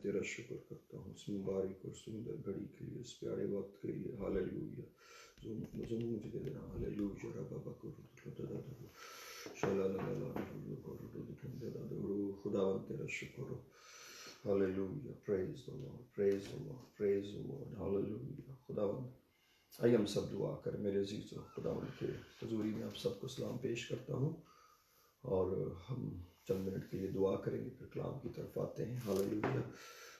तेरा शुक्र करता हूँ इस मुबारक और सुंदर घड़ी के लिए, इस प्यारे वक्त के लिए। हालेलुया। जो मुझे दे देना। हालेलुया। रबा को खुदावन तेरा शुक्र हो। Hallelujah. Praise the lord, praise the lord, praise the lord. Hallelujah. खुदावन, आइए हम सब दुआ करें। मेरे अजीज़ों, खुदावन के हजूरी में आप सबको सलाम पेश करता हूँ और हम चंद मिनट के लिए दुआ करेंगे, फिर कलाम की तरफ आते हैं। हालेलुया।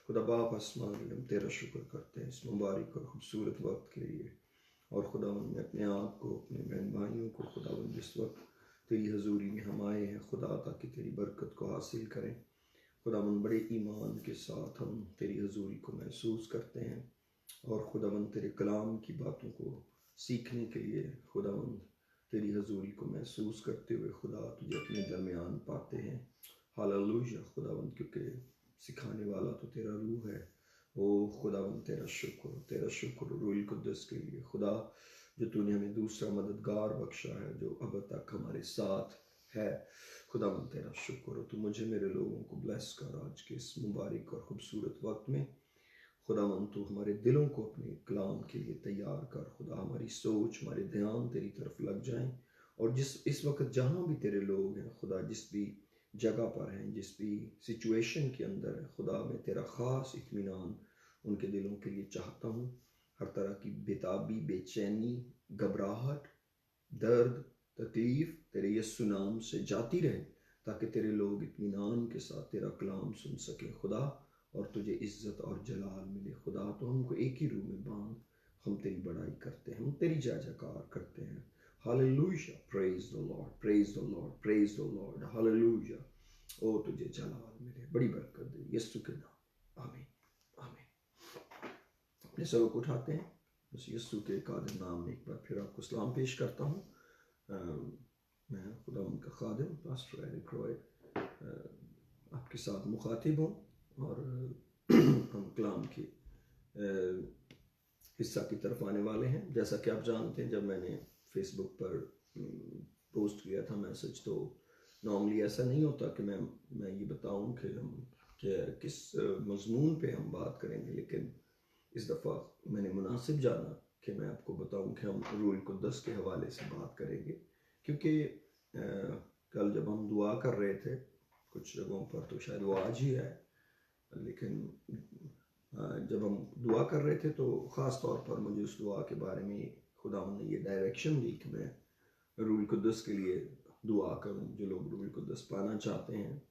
खुदा बाप आसमान, हम तेरा शुक्र करते हैं इस मुबारक और खूबसूरत वक्त के लिए। और खुदावन में अपने आप को, अपने बहन भाइयों को, खुदावन जिस वक्त तेरी हजूरी में हम आए हैं खुदा, ताकि तेरी बरकत को हासिल करें। खुदावन बड़े ईमान के साथ हम तेरी हजूरी को महसूस करते हैं और खुदावन तेरे कलाम की बातों को सीखने के लिए खुदावन तेरी हजूरी को महसूस करते हुए खुदा तुझे अपने दरमियान पाते हैं। हालेलुया खुदावन, क्योंकि सिखाने वाला तो तेरा रूह है। ओ खुदावन तेरा शुक्र, तेरा शुक्र रूह कुद्दस के लिए खुदा, जो तूने हमें दूसरा मददगार बख्शा है जो अब तक हमारे साथ है। खुदावन तेरा शुक्र हो। तू मुझे, मेरे लोगों को ब्लेस कर आज के इस मुबारक और ख़ूबसूरत वक्त में। खुदावन तू हमारे दिलों को अपने कलाम के लिए तैयार कर। खुदा हमारी सोच, हमारे ध्यान तेरी तरफ लग जाएं और इस वक्त जहाँ भी तेरे लोग हैं खुदा, जिस भी जगह पर हैं, जिस भी सिचुएशन के अंदर है खुदा, मैं तेरा ख़ास इत्मीनान उनके दिलों के लिए चाहता हूँ। हर तरह की बेताबी, बेचैनी, घबराहट, दर्द, तकलीफ़ तेरे यीशु नाम से जाती रहे, ताकि तेरे लोग इत्मीनान के साथ तेरा कलाम सुन सकें खुदा, और तुझे इज़्ज़त और जलाल मिले खुदा। तो हमको एक ही रूह में बांध, हम तेरी बड़ाई करते हैं, हम तेरी जय जयकार करते हैं। Hallelujah. Praise the lord, praise the lord, praise the lord. Hallelujah. ओ तुझे जलाल मिले, बड़ी बरकत दे यीशु के नाम। आमीन, आमीन। अपने सरों को उठाते हैं, बस यीशु के कादिर नाम में एक बार फिर आपको सलाम पेश करता हूँ। मैं खुदा उनका खादिम पास्टर एरिक रॉय आपके साथ मुखातिब हूँ और हम कलाम की हिस्सा की तरफ आने वाले हैं। जैसा कि आप जानते हैं, जब मैंने फेसबुक पर पोस्ट किया था मैसेज, तो नॉर्मली ऐसा नहीं होता कि मैं ये बताऊं कि हम किस मजमून पे हम बात करेंगे, लेकिन इस दफ़ा मैंने मुनासिब जाना कि मैं आपको बताऊं कि हम रूह कुद्दस के हवाले से बात करेंगे। क्योंकि कल जब हम दुआ कर रहे थे, कुछ जगहों पर तो शायद वो आज ही है, लेकिन जब हम दुआ कर रहे थे तो ख़ास तौर पर मुझे उस दुआ के बारे में खुदा ने ये डायरेक्शन दी कि मैं रूह कुद्दस के लिए दुआ करूं, जो लोग रूह कुद्दस पाना चाहते हैं।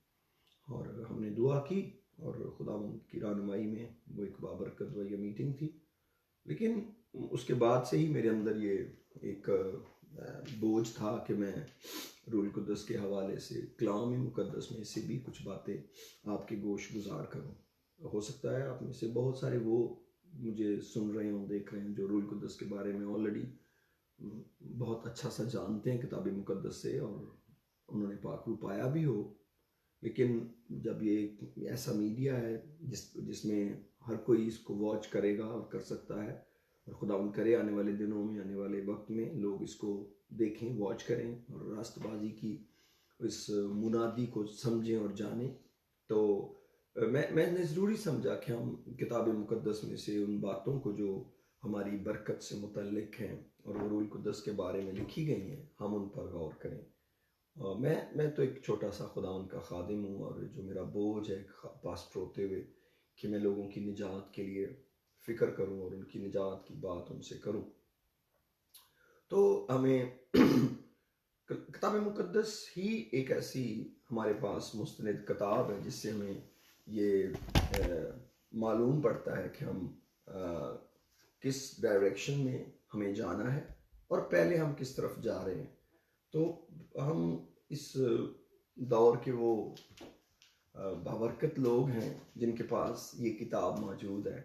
और हमने दुआ की और खुदा की रहनुमाई में वो एक बाबरकत व ये मीटिंग थी। लेकिन उसके बाद से ही मेरे अंदर ये एक बोझ था कि मैं रूह कुद्दस के हवाले से कलाम मुकद्दस में से भी कुछ बातें आपके गोश गुजार करूं। हो सकता है आप में से बहुत सारे वो मुझे सुन रहे हों, देख रहे हैं, जो रूह कुद्दस के बारे में ऑलरेडी बहुत अच्छा सा जानते हैं किताब मुकद्दस से और उन्होंने पाक रूह पाया भी हो। लेकिन जब ये ऐसा मीडिया है जिसमें हर कोई इसको वॉच करेगा और कर सकता है, और खुदा उन करे आने वाले दिनों में, आने वाले वक्त में लोग इसको देखें, वॉच करें और रास्तबाजी की इस मुनादी को समझें और जानें, तो मैंने ज़रूरी समझा कि हम किताब मुकद्दस में से उन बातों को जो हमारी बरकत से मुतल्लिक हैं और रूह कुद्दस के बारे में लिखी गई हैं, हम उन पर गौर करें। मैं तो एक छोटा सा खुदा उनका खादिम हूँ और जो मेरा बोझ है पास्टर होते हुए कि मैं लोगों की निजात के लिए फ़िक्र करूँ और उनकी निजात की बात उनसे करूँ। तो हमें किताब मुकद्दस ही एक ऐसी हमारे पास मुस्तनद किताब है जिससे हमें ये मालूम पड़ता है कि हम किस डायरेक्शन में हमें जाना है और पहले हम किस तरफ जा रहे हैं। तो हम इस दौर के वो बाबरकत लोग हैं जिनके पास ये किताब मौजूद है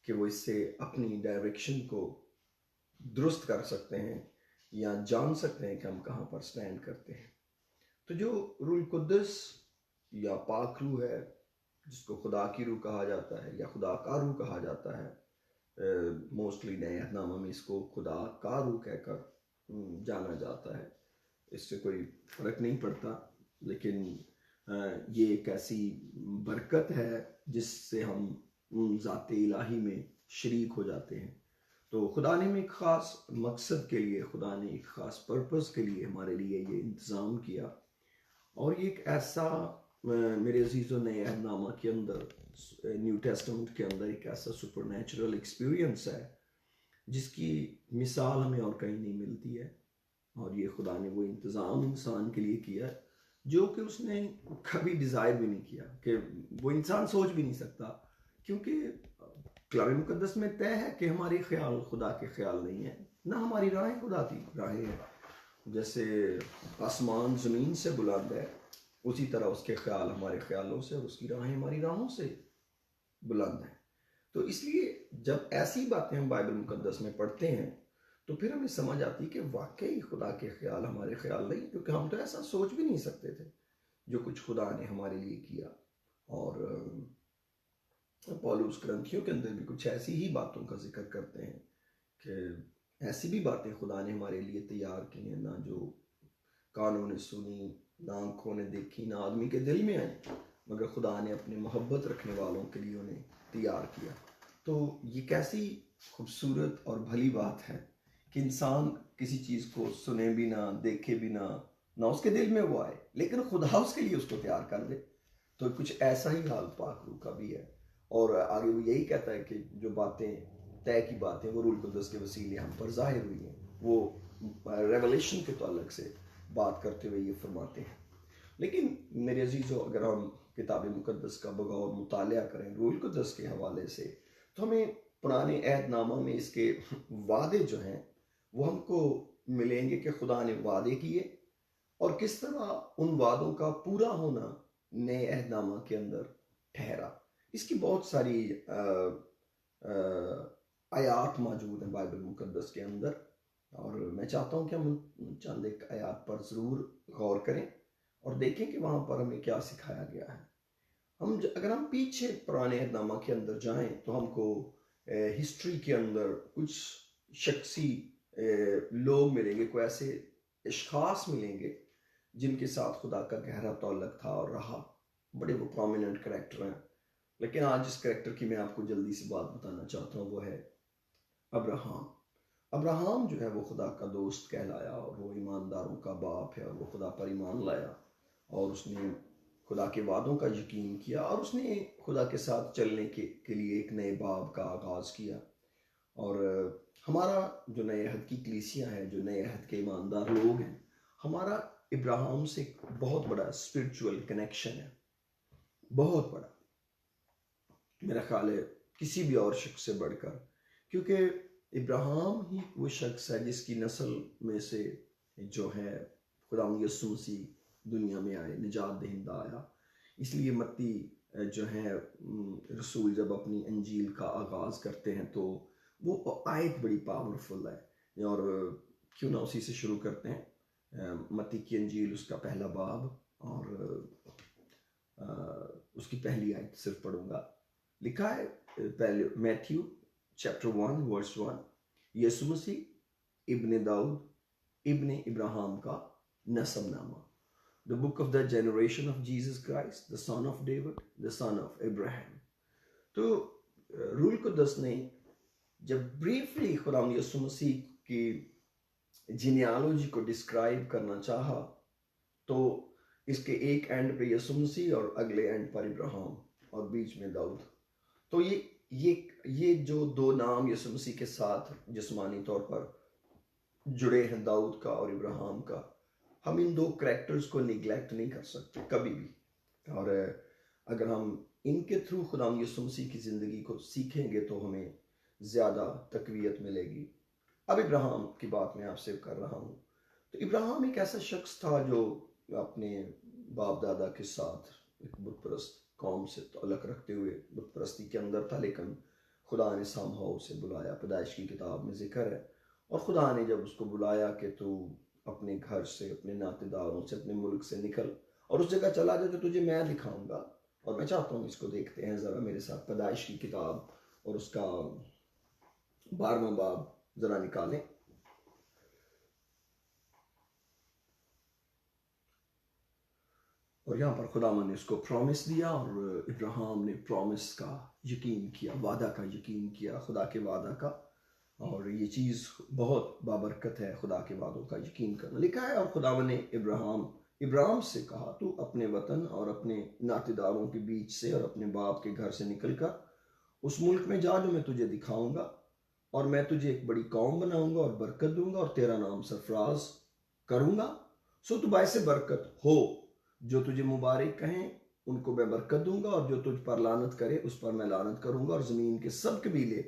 कि वो इससे अपनी डायरेक्शन को दुरुस्त कर सकते हैं या जान सकते हैं कि हम कहाँ पर स्टैंड करते हैं। तो जो रूह कुद्दस या पाक रूह है, जिसको खुदा की रूह कहा जाता है या खुदा का रूह कहा जाता है, मोस्टली नए अहदनामा में इसको खुदा का रूह कहकर जाना जाता है, इससे कोई फ़र्क नहीं पड़ता। लेकिन ये एक ऐसी बरकत है जिससे हम ज़ात इलाही में शरीक हो जाते हैं। तो खुदा ने एक ख़ास मकसद के लिए, खुदा ने एक ख़ास पर्पस के लिए हमारे लिए ये इंतज़ाम किया। और ये एक ऐसा मेरे अजीज़ों नए अहदनामा के अंदर, न्यू टेस्टामेंट के अंदर एक ऐसा सुपरनैचुरल एक्सपीरियंस है जिसकी मिसाल हमें और कहीं नहीं मिलती है। और ये खुदा ने वो इंतज़ाम इंसान के लिए किया है जो कि उसने कभी डिज़ायर भी नहीं किया, कि वो इंसान सोच भी नहीं सकता, क्योंकि कलाम मुकद्दस में तय है कि हमारे ख्याल खुदा के ख्याल नहीं है, ना हमारी राहें खुदा की राहें हैं। जैसे आसमान ज़मीन से बुलंद है, उसी तरह उसके ख्याल हमारे ख्यालों से और उसकी राहें हमारी राहों से बुलंद हैं। तो इसलिए जब ऐसी बातें हम बाइबल मुकद्दस में पढ़ते हैं तो फिर हमें समझ आती है कि वाकई खुदा के ख्याल हमारे ख्याल नहीं, क्योंकि हम तो ऐसा सोच भी नहीं सकते थे जो कुछ खुदा ने हमारे लिए किया। और पौलुस ग्रंथियों के अंदर भी कुछ ऐसी ही बातों का जिक्र करते हैं कि ऐसी भी बातें खुदा ने हमारे लिए तैयार की हैं, ना जो कानों ने सुनी, ना आंखों ने देखी, ना आदमी के दिल में आई, मगर खुदा ने अपने मोहब्बत रखने वालों के लिए उन्हें तैयार किया। तो ये कैसी खूबसूरत और भली बात है कि इंसान किसी चीज़ को सुने भी ना, देखे भी ना उसके दिल में वो आए, लेकिन खुदा उसके लिए उसको तैयार कर दे। तो कुछ ऐसा ही हाल पाक रूह का भी है। और आगे वो यही कहता है कि जो बातें तय की बातें वो रूह कुद्दस के वसीले हम पर जाहिर हुई हैं। वो रेवलेशन के ताल्लुक से बात करते हुए ये फरमाते हैं। लेकिन मेरे अजीज़ों, अगर हम किताब मुकद्दस का बगौर मुतालिया करें रूह कुद्दस के हवाले से, तो हमें पुराने अहदनामा में इसके वादे जो हैं वो हमको मिलेंगे कि खुदा ने वादे किए और किस तरह उन वादों का पूरा होना नए अहदनामा के अंदर ठहरा। इसकी बहुत सारी आयात मौजूद हैं बाइबल मुकद्दस के अंदर, और मैं चाहता हूँ कि हम चंद एक आयात पर ज़रूर गौर करें और देखें कि वहाँ पर हमें क्या सिखाया गया है। अगर हम पीछे पुराने अहदनामा के अंदर जाएं तो हमको हिस्ट्री के अंदर कुछ शख्सी लोग मिलेंगे, कोई ऐसे इश्खास मिलेंगे जिनके साथ खुदा का गहरा ताल्लुक था और रहा। बड़े वो प्रोमिनेंट करैक्टर हैं। लेकिन आज जिस करैक्टर की मैं आपको जल्दी से बात बताना चाहता हूँ वो है अब्राहम। अब्राहम जो है वो खुदा का दोस्त कहलाया और वो ईमानदारों का बाप है, और वो खुदा पर ईमान लाया और उसने खुदा के वादों का यकीन किया और उसने खुदा के साथ चलने के लिए एक नए बाब का आगाज़ किया। और हमारा जो नए अहद की कलीसियाँ हैं, जो नए अहद के ईमानदार लोग हैं, हमारा इब्राहिम से एक बहुत बड़ा स्पिरिचुअल कनेक्शन है, बहुत बड़ा, मेरा ख्याल है किसी भी और शख्स से बढ़कर, क्योंकि इब्राहिम ही वो शख्स है जिसकी नस्ल में से जो है खुदा यीशु मसीह दुनिया में आए, निजात दहिंदा आया। इसलिए मत्ती जो है रसूल जब अपनी अंजील का आगाज़ करते हैं तो वो आयत बड़ी पावरफुल है, और क्यों ना उसी से शुरू करते हैं। मत्ती की अंजील उसका पहला बाब और उसकी पहली आयत सिर्फ पढ़ूंगा। लिखा है पहले मैथ्यू चैप्टर 1 वर्स 1, यीशु मसीह इब्ने दाऊद इब्ने इब्राहिम का नसबनामा, the book of the generation of Jesus Christ, the son of David, the son of Ibrahim. तो रूल कुद्दस ने जब ब्रीफली खुदा यीशु मसीह की जीनियालॉजी को डिस्क्राइब करना चाहा तो इसके एक एंड पे यीशु मसीह और अगले एंड पर इब्राहिम और बीच में दाऊद। तो ये जो दो नाम यीशु मसीह के साथ जिस्मानी तौर पर जुड़े हैं, दाऊद का और इब्राहिम का, हम इन दो करैक्टर्स को निगलेक्ट नहीं कर सकते कभी भी। और अगर हम इनके थ्रू खुदा यीशु मसीह की ज़िंदगी को सीखेंगे तो हमें ज़्यादा तकवीयत मिलेगी। अब इब्राहिम की बात मैं आपसे कर रहा हूँ। तो इब्राहिम एक ऐसा शख्स था जो अपने बाप दादा के साथ एक बुतप्रस्त कौम से ताल्लुक़ रखते हुए बुत परस्ती के अंदर था, लेकिन खुदा ने सामहाउ उसे बुलाया। पैदाइश की किताब में जिक्र है, और खुदा ने जब उसको बुलाया कि तू अपने घर से, अपने नातेदारों से, अपने मुल्क से निकल और उस जगह चला जा जो तुझे मैं दिखाऊंगा। और मैं चाहता हूँ इसको देखते हैं ज़रा मेरे साथ, पैदाइश की किताब और उसका 12वां बाब ज़रा निकालें। और यहाँ पर खुदावन ने उसको प्रॉमिस दिया और इब्राहिम ने प्रॉमिस का यकीन किया, वादा का यकीन किया, खुदा के वादा का। और ये चीज़ बहुत बाबरकत है, खुदा के वादों का यकीन करना। लिखा है और खुदावन ने इब्राहिम से कहा, तू अपने वतन और अपने नातेदारों के बीच से और अपने बाप के घर से निकलकर उस मुल्क में जा जो मैं तुझे दिखाऊंगा, और मैं तुझे एक बड़ी कौम बनाऊंगा और बरकत दूंगा और तेरा नाम सरफराज करूंगा। सो तू बायसे बरकत हो, जो तुझे मुबारक कहें उनको मैं बरकत दूंगा, और जो तुझ पर लानत करे उस पर मैं लानत करूंगा, और जमीन के सब कबीले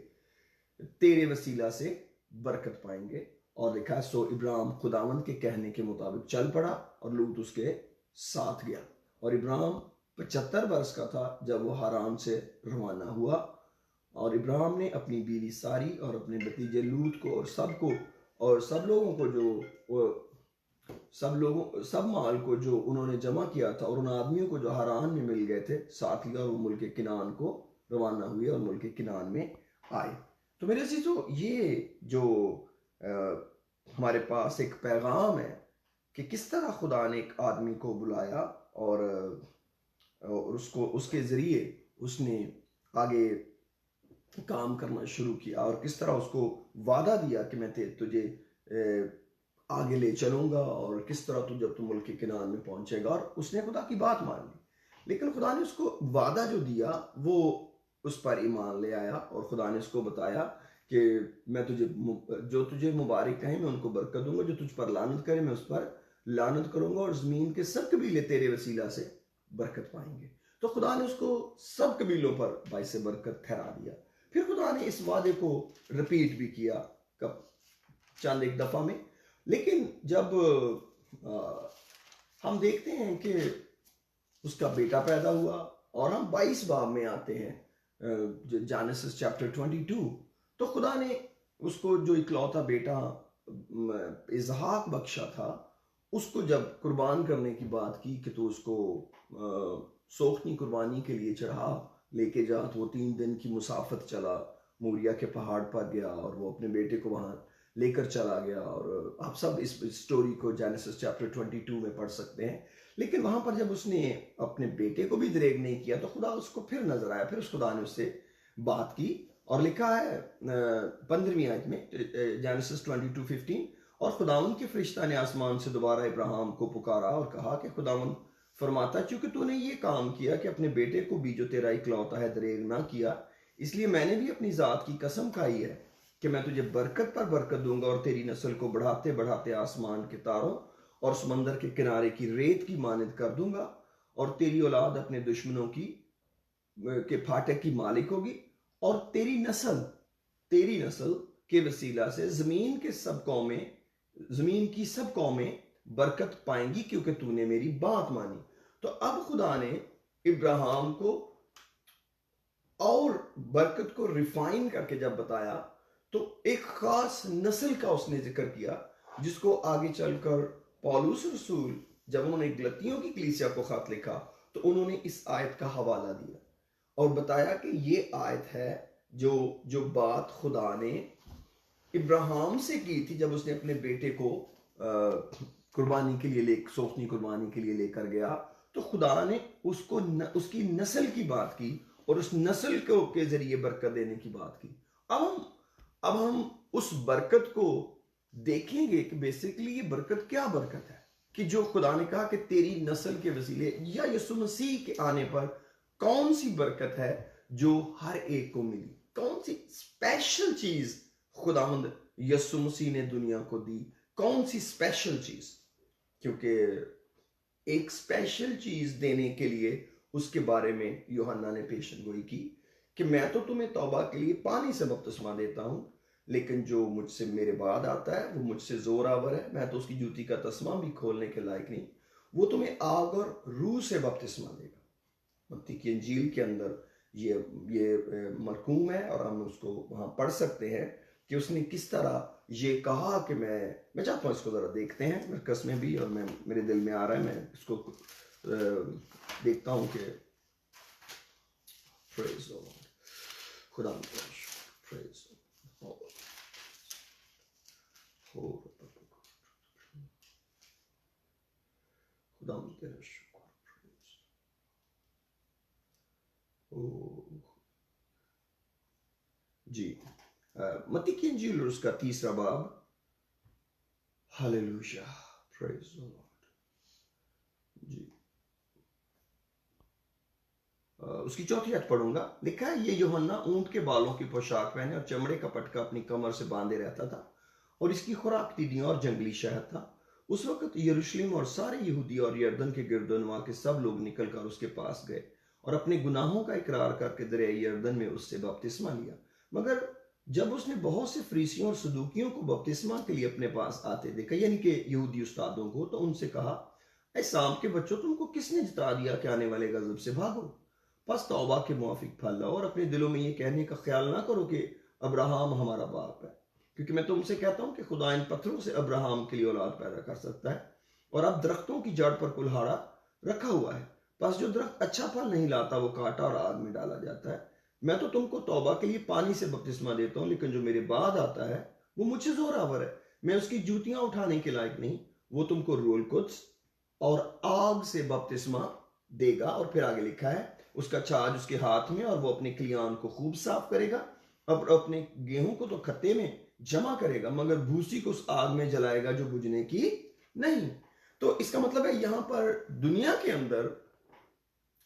तेरे वसीला से बरकत पाएंगे। और लिखा है, सो इब्राहिम खुदावन के कहने के मुताबिक चल पड़ा और लूत उसके साथ गया। और इब्राहिम 75 वर्ष का था जब वो हारान से रवाना हुआ। और इब्राहिम ने अपनी बीवी सारी और अपने भतीजे लूत को और सब लोगों को जो सब माल को जो उन्होंने जमा किया था और उन आदमियों को जो हारान में मिल गए थे साथ लिया, और वो मुल्क किनान को रवाना हुए और मुल्क किनान में आए। तो मेरे अजीजों, ये जो हमारे पास एक पैगाम है कि किस तरह खुदा ने एक आदमी को बुलाया और उसको उसके ज़रिए उसने आगे काम करना शुरू किया, और किस तरह उसको वादा दिया कि मैं तुझे आगे ले चलूंगा, और किस तरह तू जब तू मुल्क के किनारे में पहुंचेगा। और उसने खुदा की बात मान ली, लेकिन खुदा ने उसको वादा जो दिया वो उस पर ईमान ले आया। और खुदा ने उसको बताया कि मैं जो तुझे मुबारक कहें मैं उनको बरकत दूंगा, जो तुझ पर लानत करे मैं उस पर लानत करूंगा, और ज़मीन के सब कबीले तेरे वसीला से बरकत पाएंगे। तो खुदा ने उसको सब कबीलों पर बाइस बरकत ठहरा दिया। फिर खुदा ने इस वादे को रिपीट भी किया कब चंद एक दफ़ा में। लेकिन जब हम देखते हैं कि उसका बेटा पैदा हुआ और हम 22 बाब में आते हैं, जेनेसिस चैप्टर 22, तो खुदा ने उसको जो इकलौता बेटा इसहाक बख्शा था, उसको जब कुर्बान करने की बात की कि तो उसको सोखनी कुर्बानी के लिए चढ़ा लेके जा, तो वो 3 दिन की मुसाफत चला, मूरिया के पहाड़ पर गया और वो अपने बेटे को वहाँ लेकर चला गया। और आप सब इस स्टोरी को जेनेसिस चैप्टर 22 में पढ़ सकते हैं। लेकिन वहाँ पर जब उसने अपने बेटे को भी दरेग नहीं किया तो खुदा उसको फिर नजर आया, फिर उस खुदा ने उससे बात की। और लिखा है 15वीं आयत में जेनेसिस 22:15, और खुदावन के फरिश्ता ने आसमान से दोबारा इब्राहिम को पुकारा और कहा कि खुदावन फरमाता, चूंकि तूने ये काम किया कि अपने बेटे को भी जो तेरा इकलौता है दरेग ना किया, इसलिए मैंने भी अपनी ज़ात की कसम खाई है कि मैं तुझे बरकत पर बरकत दूंगा और तेरी नस्ल को बढ़ाते बढ़ाते आसमान के तारों और समंदर के किनारे की रेत की मानद कर दूंगा, और तेरी औलाद अपने दुश्मनों के फाटक की मालिक होगी, और तेरी नस्ल के वसीला से जमीन की सब कौमें बरकत पाएंगी, क्योंकि तूने मेरी बात मानी। तो अब खुदा ने इब्राहिम को और बरकत को रिफाइन करके जब बताया, तो एक खास नस्ल का उसने जिक्र किया, जिसको आगे चलकर पौलुस रसूल जब उन्होंने गलतियों की कलीसिया को खत लिखा तो उन्होंने इस आयत का हवाला दिया और बताया कि ये आयत है जो बात खुदा ने इब्राहिम से की थी जब उसने अपने बेटे को कुर्बानी के लिए सोखनी कुर्बानी के लिए लेकर गया। तो खुदा ने उसको उसकी नस्ल की बात की और उस नस्ल के जरिए बरकत देने की बात की। अब हम उस बरकत को देखेंगे कि बेसिकली ये बरकत क्या बरकत है, कि जो खुदा ने कहा कि तेरी नस्ल के वसीले या यीशु मसीह के आने पर कौन सी बरकत है जो हर एक को मिली, कौन सी स्पेशल चीज खुदावंद यीशु मसीह ने दुनिया को दी, कौन सी स्पेशल चीज। क्योंकि एक स्पेशल चीज देने के लिए उसके बारे में यूहन्ना ने पेशन गोई की कि मैं तो तुम्हें तौबा के लिए पानी से बपतिस्मा देता हूं, लेकिन जो मुझसे मेरे बाद आता है वो मुझसे जोरावर है, मैं तो उसकी जूती का तस्मा भी खोलने के लायक नहीं, वो तुम्हें आग और रूह से बपतिस्मा देगा। मत्ती की इंजील के अंदर ये मरकूम है और हम उसको वहां पढ़ सकते हैं कि उसने किस तरह ये कहा कि मैं चाहता हूँ इसको जरा देखते हैं मरकस में भी, और मेरे दिल में आ रहा है, मैं इसको देखता हूँ कि praise the Lord, खुदा praise खुदा तेरा शुक्र, जी मत्ती की इंजील और उसका 3रा बाब। Hallelujah, praise the lord. जी उसकी 4थी आयत पढ़ूंगा। लिखा है, ये यूहन्ना ऊंट के बालों की पोशाक पहने और चमड़े का पटका अपनी कमर से बांधे रहता था, और इसकी खुराक टिड्डियों और जंगली शहद था। उस वक्त यरूशलेम और सारे यहूदी और यरदन के गिरदोनवा के सब लोग निकलकर उसके पास गए और अपने गुनाहों का इकरार करके दरिया यरदन में उससे बपतिस्मा लिया। मगर जब उसने बहुत से फरीसियों और सदूकियों को बपतिस्मा के लिए अपने पास आते देखा, यानी कि यहूदी उस्तादों को, तो उनसे कहा, ऐ सांप के बच्चों, तुमको किसने जता दिया कि आने वाले गजब से भागो? बस तौबा के मुआफिक फल लो और अपने दिलों में ये कहने का ख्याल ना करो कि अब्राहम हमारा बाप है, क्योंकि मैं तुमसे कहता हूं कि खुदा इन पत्थरों से अब्राहम के लिए औलाद पैदा कर सकता है। और अब दरख्तों की जड़ पर कुल्हाड़ा रखा हुआ है, बस जो दरख्त अच्छा फल नहीं लाता वो काटा और आग में डाला जाता है। मैं तो तुमको तौबा के लिए पानी से बपतिस्मा देता हूँ, लेकिन जो मेरे बाद आता है वो मुझसे जोरावर है, मैं उसकी जूतियां उठाने के लायक नहीं। वो तुमको रूहुल कुद्स और आग से बपतिस्मा देगा। और फिर आगे लिखा है, उसका छाछ उसके हाथ में और वो अपने खलियान को खूब साफ करेगा। अब अपने गेहूं को तो खत्ते में जमा करेगा, मगर भूसी को उस आग में जलाएगा जो बुझने की नहीं। तो इसका मतलब है, यहां पर दुनिया के अंदर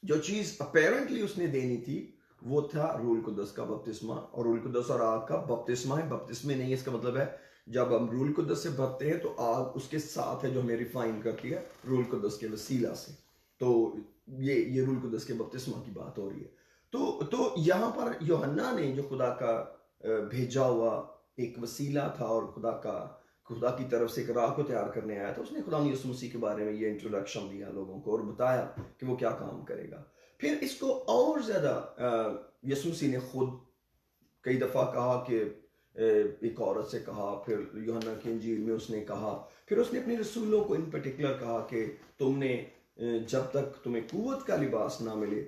जो चीज अपेरेंटली उसने देनी थी वो था रूहुल कुद्दस का बपतिस्मा। और रूहुल कुद्दस और आग का बपतिस्मा है, बपतिस्मे नहीं। इसका मतलब है, जब हम रूहुल कुद्दस से भरते हैं तो आग उसके साथ है जो हमें रिफाइन करती है रूहुल कुद्दस के वसीला से। तो ये रूहुल कुद्दस के बपतिस्मा की बात हो रही है। तो यहाँ पर यूहन्ना ने, जो खुदा का भेजा हुआ एक वसीला था और खुदा की तरफ से एक राह को तैयार करने आया था, उसने खुदा यीशु मसीह के बारे में ये इंट्रोडक्शन दिया लोगों को और बताया कि वो क्या काम करेगा। फिर इसको और ज्यादा यीशु मसीह ने खुद कई दफा कहा कि एक औरत से कहा, फिर यूहन्ना की इंजील में उसने कहा, फिर उसने अपने रसूलों को इन पर्टिकुलर कहा कि तुमने जब तक तुम्हें कुव्वत का लिबास ना मिले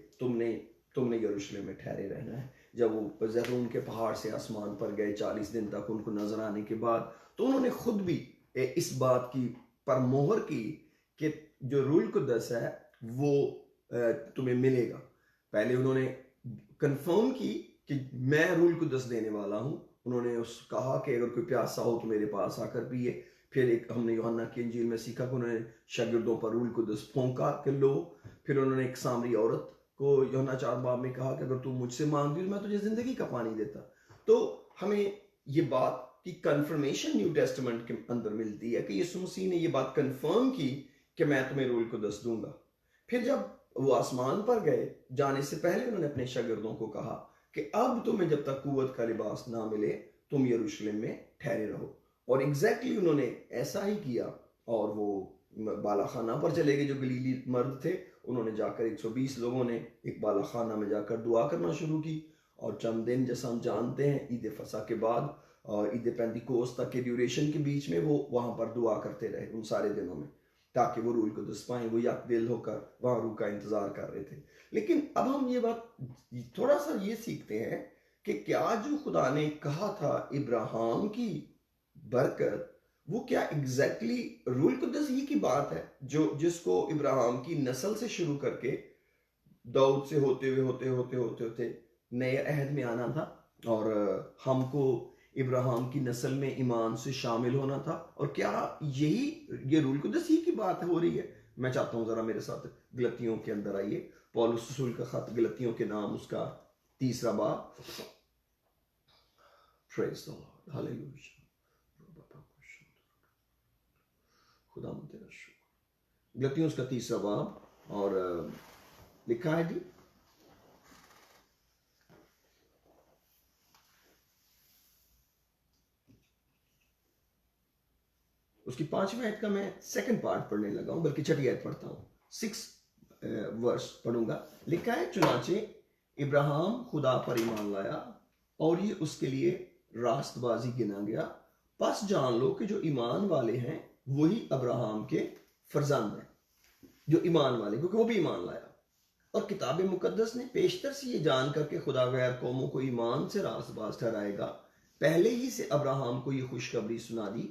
तुमने यरूशलेम में ठहरे रहना है। जब वो जैतून के पहाड़ से आसमान पर गए 40 दिन तक उनको नजर आने के बाद, तो उन्होंने खुद भी इस बात की पर मोहर की कि जो रूहुल कुद्दस है वो तुम्हें मिलेगा। पहले उन्होंने कंफर्म की कि मैं रूहुल कुद्दस देने वाला हूं। उन्होंने कहा कि अगर कोई प्यासा हो तो मेरे पास आकर पिए। फिर एक हमने यूहन्ना की इंजील में सीखा कि उन्होंने शागिर्दों पर रूहुल कुद्दस फूंका कि लो। फिर उन्होंने एक सामरी औरत को यूहन्ना 4 बाब में कहा कि अगर तू मुझसे मांगती तो मैं तुझे जिंदगी का पानी देता। तो हमें ये बात की कंफर्मेशन न्यू टेस्टामेंट के अंदर मिलती है कि यीशु मसीह ने ये बात कंफर्म की कि मैं तुम्हें रूहुल कुद्दस दूंगा। फिर जब वो आसमान पर गए, जाने से पहले उन्होंने अपने शागिर्दों को कहा कि अब तुम्हें जब तक कुव्वत का लिबास ना मिले तुम यरूशलेम में ठहरे रहो। और एग्जैक्टली उन्होंने ऐसा ही किया और वो बालाखाना पर चले गए। जो गलीली मर्द थे उन्होंने जाकर 120 लोगों ने एक बालाखाना में जाकर दुआ करना शुरू की। और चंद दिन, जैसा हम जानते हैं, ईद फसा के बाद और ईद पेंतिकोस्त तक के ड्यूरेशन के बीच में वो वहां पर दुआ करते रहे उन सारे दिनों में, ताकि वो रूहुल कुद्दस पाएं। वो यकदिल होकर वहां रूह का इंतजार कर रहे थे। लेकिन अब हम ये बात थोड़ा सा ये सीखते हैं कि क्या जो खुदा ने कहा था इब्राहिम की बरकत, वो क्या एग्जैक्टली रूहुल कुद्दस ही की बात है जिसको इब्राहिम की नस्ल से शुरू करके दाऊद से होते नए अहद में आना था और हमको इब्राहिम की नस्ल में ईमान से शामिल होना था। और क्या ये रूहुल कुद्दस ही की बात हो रही है? मैं चाहता हूं जरा मेरे साथ गलतियों के अंदर आइए। पौलुस रसूल का खत गलतियों के नाम, उसका 3रा बाब। Praise the lord, hallelujah. खुदा तेरा शुक्र। गलतियों उसका 3रा बाब और लिखा है जी, उसकी 5वीं आयत का मैं सेकंड पार्ट पढ़ने लगा हूं, बल्कि 6ठी आयत पढ़ता हूं। 6 वर्ष पढ़ूंगा। लिखा है, चुनाचे इब्राहिम खुदा पर ईमान लाया और ये उसके लिए रास्तबाजी गिना गया। बस जान लो कि जो ईमान वाले हैं वही अब्राहम के फर्जंद हैं। जो ईमान वाले, क्योंकि वो भी ईमान लाया। और किताब मुकद्दस ने पेशतर से ये जान करके खुदा गैर कौमों को ईमान से रास्तबाज ठहराएगा, पहले ही से अब्राहम को ये खुशखबरी सुना दी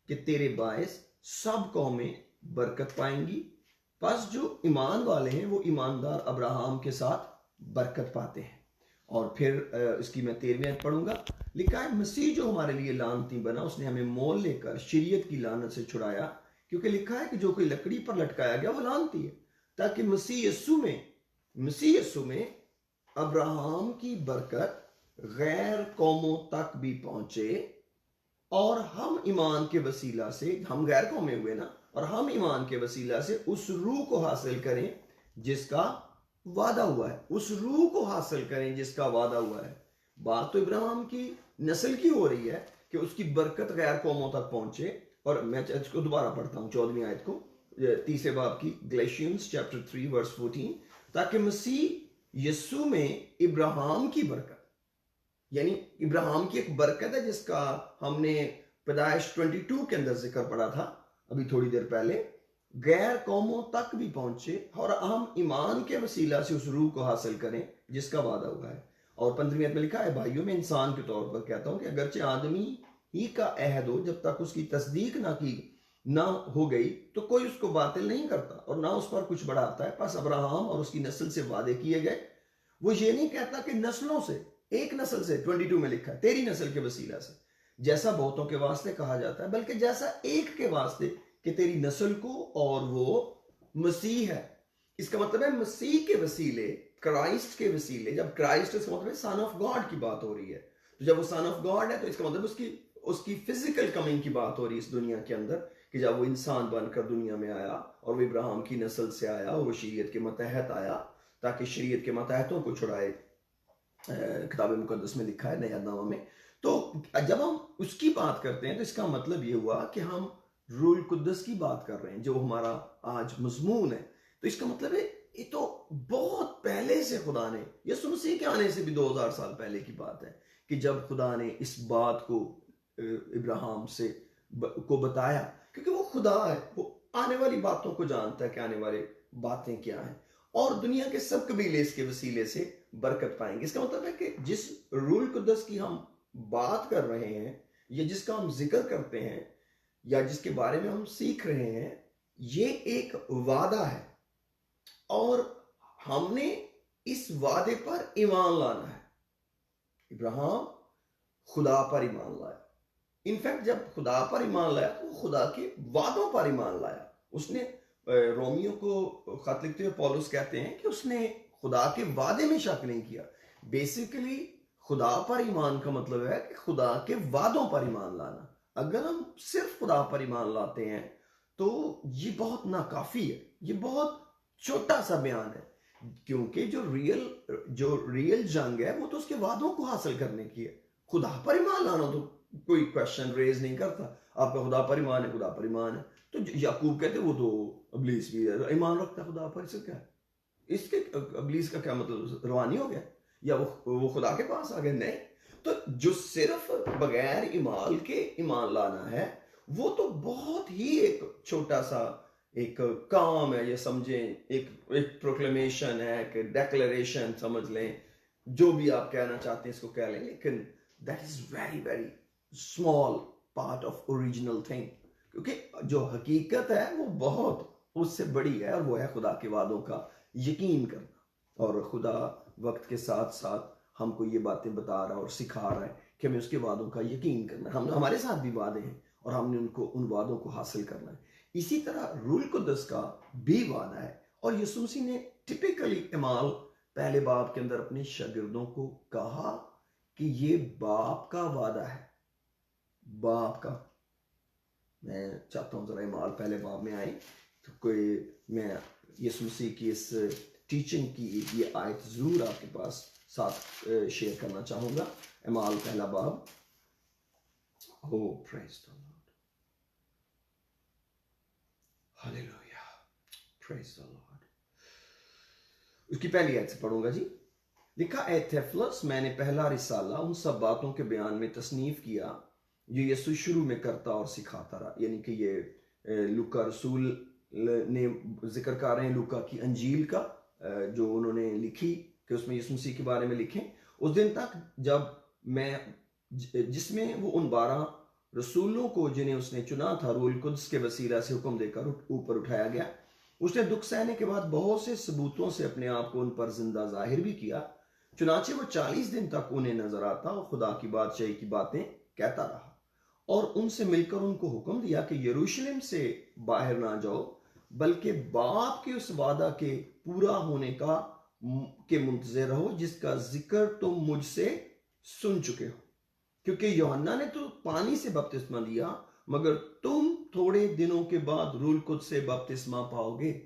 कि तेरे बायस सब कौमें बरकत पाएंगी। बस जो ईमान वाले हैं वो ईमानदार अब्राहम के साथ बरकत पाते हैं। और फिर इसकी मैं 13वीं आयत पढ़ूंगा। लिखा है मसीह जो हमारे लिए लानती बना, उसने हमें मोल लेकर शरीयत की लानत से छुड़ाया, क्योंकि लिखा है कि जो कोई लकड़ी पर लटकाया गया वो लानती है, ताकि मसीह यीशु में अब्राहम की बरकत गैर कौमों तक भी पहुंचे, और हम ईमान के वसीला से, हम गैर कौमे हुए ना, और हम ईमान के वसीला से उस रूह को हासिल करें जिसका वादा हुआ है। उस रूह को हासिल करें जिसका वादा हुआ है। बात तो इब्राहिम की नस्ल की हो रही है कि उसकी बरकत गैर कौमों तक पहुंचे। और मैं इसको दोबारा पढ़ता हूं 14वीं आयत को, 3 बाब की, गलेशियंस चैप्टर 3 वर्स 14, ताकि मसीह यीशु में इब्राहिम की बरकत, यानी इब्राहिम की एक बरकत है जिसका हमने पैदाइश 22 के अंदर जिक्र पढ़ा था अभी थोड़ी देर पहले, गैर कौमों तक भी पहुंचे और हम ईमान के वसीला से उस रूह को हासिल करें जिसका वादा हुआ है। और 15वीं आयत में लिखा है, भाइयों मैं इंसान के तौर पर कहता हूं कि अगरचे आदमी ही का अहद हो, जब तक उसकी तस्दीक ना हो गई तो कोई उसको बातिल नहीं करता और ना उस पर कुछ बढ़ाता है। बस अब्राहम और उसकी नस्ल से वादे किए गए। वो ये नहीं कहता कि नस्लों से, एक नस्ल से, 22 में लिखा है तेरी नस्ल के वसीला से, जैसा बहुतों के वास्ते कहा जाता है, बल्कि जैसा एक के वास्ते कि तेरी नस्ल को, और वो मसीह है। इसका मतलब है मसीह के वसीले, क्राइस्ट के वसीले। जब क्राइस्ट, इसका मतलब सन ऑफ गॉड की बात हो रही है, तो जब वो सन ऑफ गॉड है तो इसका मतलब उसकी फिजिकल कमिंग की बात हो रही है इस दुनिया के अंदर, कि जब वो इंसान बनकर दुनिया में आया और वो इब्राहिम की नस्ल से आया और वो शरीयत के मतहत आया ताकि शरीयत के मतहतों को छुड़ाए। किताब मुकद्दस में लिखा है नया-नामा में। तो जब हम उसकी बात करते हैं तो इसका मतलब ये हुआ कि हम रूल कुद्दस की बात कर रहे हैं जो हमारा आज मजमून है। तो इसका मतलब है ये तो बहुत पहले से खुदा ने, यीशु मसीह के आने से भी 2000 साल पहले की बात है कि जब खुदा ने इस बात को इब्राहिम को बताया, क्योंकि वो खुदा है, वो आने वाली बातों को जानता है कि आने वाली बातें क्या हैं, और दुनिया के सब कबीले इसके वसीले से बरकत पाएंगे। इसका मतलब है कि जिस रूल कुद्दस की हम बात कर रहे हैं या जिसका हम जिक्र करते हैं या जिसके बारे में हम सीख रहे हैं, ये एक वादा है और हमने इस वादे पर ईमान लाना है। इब्राहिम खुदा पर ईमान लाया। इनफैक्ट जब खुदा पर ईमान लाया तो वो खुदा के वादों पर ईमान लाया। उसने, रोमियो को खत लिखते हुए पौलुस कहते हैं कि उसने खुदा के वादे में शक नहीं किया। बेसिकली खुदा पर ईमान का मतलब है कि खुदा के वादों पर ईमान लाना। अगर हम सिर्फ खुदा पर ईमान लाते हैं तो ये बहुत नाकाफी है, ये बहुत छोटा सा बयान है, क्योंकि जो रियल जंग है वो तो उसके वादों को हासिल करने की है। खुदा पर ईमान लाना तो कोई क्वेश्चन रेज नहीं करता, आपका खुदा पर ईमान है, खुदा पर ईमान है। तो याकूब कहते वो तो इब्लीस भी ईमान रखता है खुदा पर, इससे क्या है, इसके इब्लीस का क्या मतलब, रवानी हो गया या वो खुदा के पास आ गए? नहीं। तो जो सिर्फ बगैर ईमान के ईमान लाना है वो तो बहुत ही एक छोटा सा एक काम है, ये समझें, एक प्रोक्लेमेशन है, एक डेक्लेरेशन समझ लें, जो भी आप कहना चाहते हैं इसको कह लें, लेकिन that is very very small part of original thing, क्योंकि जो हकीकत है वो बहुत उससे बड़ी है, और वो है खुदा के वादों का यकीन करना। और खुदा वक्त के साथ साथ हमको ये बातें बता रहा है और सिखा रहा है कि हमें उसके वादों का यकीन करना है। हमारे साथ भी वादे हैं और हमने उन वादों को हासिल करना है। इसी तरह रूल कुद्दस का भी वादा है, और यीशु मसीह ने टिपिकली इमाल पहले बाब के अंदर अपने शागिर्दों को कहा कि ये बाप का वादा है, बाप का। मैं चाहता हूं जरा इमाल पहले बाब में आए तो मैं यीशु मसीह की इस टीचिंग की ये आयत जरूर आपके पास साथ शेयर करना चाहूंगा। इमाल पहला बाब। Oh, praise the Lord. Hallelujah. Praise the Lord. उसकी पहली आयत से पढ़ूंगा जी। लिखा, ए थेफलस, मैंने पहला रिसाला उन सब बातों के बयान में तसनीफ किया जो यीशु शुरू में करता और सिखाता रहा। यानी कि ये लूका रसूल ने जिक्र कर रहे हैं लूका की अंजील का, जो उन्होंने लिखी कि उसमें यीशु मसीह के बारे में लिखें उस दिन तक जब जिसमें वो उन 12 रसूलों को जिन्हें उसने चुना था रूल कुद्स के वसीला से हुक्म देकर ऊपर उठाया गया। उसने दुख सहने के बाद बहुत से सबूतों से अपने आप को उन पर जिंदा जाहिर भी किया, चुनाचे वो 40 दिन तक उन्हें नजर आता और खुदा की बादशाही की बातें कहता रहा और उनसे मिलकर उनको हुक्म दिया कि यरूशलेम से बाहर ना जाओ, बल्कि बाप के उस वादा के पूरा होने के मुंतज़िर रहो जिसका जिक्र तुम मुझसे सुन चुके हो। क्योंकि यूहन्ना ने तो पानी से बपतिस्मा दिया, मगर तुम थोड़े दिनों के बाद रूह कुद्स से बपतिस्मा पाओगे।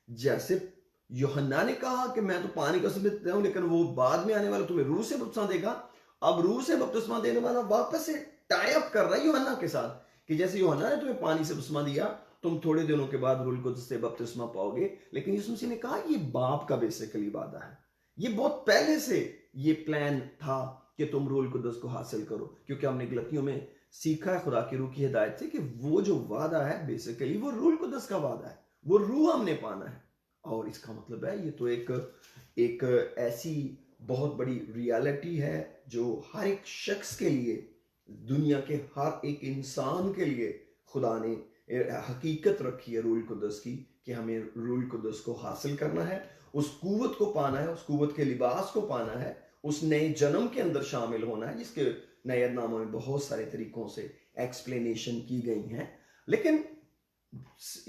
जैसे यूहन्ना ने कहा कि मैं तो पानी का बपतिस्मा देता हूं, लेकिन वो बाद में आने वाला तुम्हें रूह से बपतिस्मा देगा। अब रूह से बपतिस्मा देने वाला वापस से टाई अप कर रहा है यूहन्ना के साथ कि जैसे यूहन्ना ने तुम्हें पानी से बपतिस्मा दिया, तुम थोड़े दिनों के बाद रूह कुद्स से बपतिस्मा पाओगे। लेकिन यीशु मसीह ने कहा ये बाप का बेसिकली वादा है, ये बहुत पहले से ये प्लान था कि तुम रूह कुद्स को हासिल करो। क्योंकि हमने गलतियों में सीखा है खुदा की रूह की हिदायत से कि वो जो वादा है बेसिकली वो रूह कुद्स का वादा है, वो रूह हमने पाना है। और इसका मतलब है ये तो एक ऐसी बहुत बड़ी रियलिटी है जो हर एक शख्स के लिए, दुनिया के हर एक इंसान के लिए खुदा ने हकीकत रखी है रूह कुद्स की कि हमें रूह कुद्स को हासिल करना है, उस कुव्वत को पाना है, उस कुव्वत के लिबास को पाना है, उस नए जन्म के अंदर शामिल होना है, जिसके नए नामों में बहुत सारे तरीकों से एक्सप्लेनेशन की गई हैं। लेकिन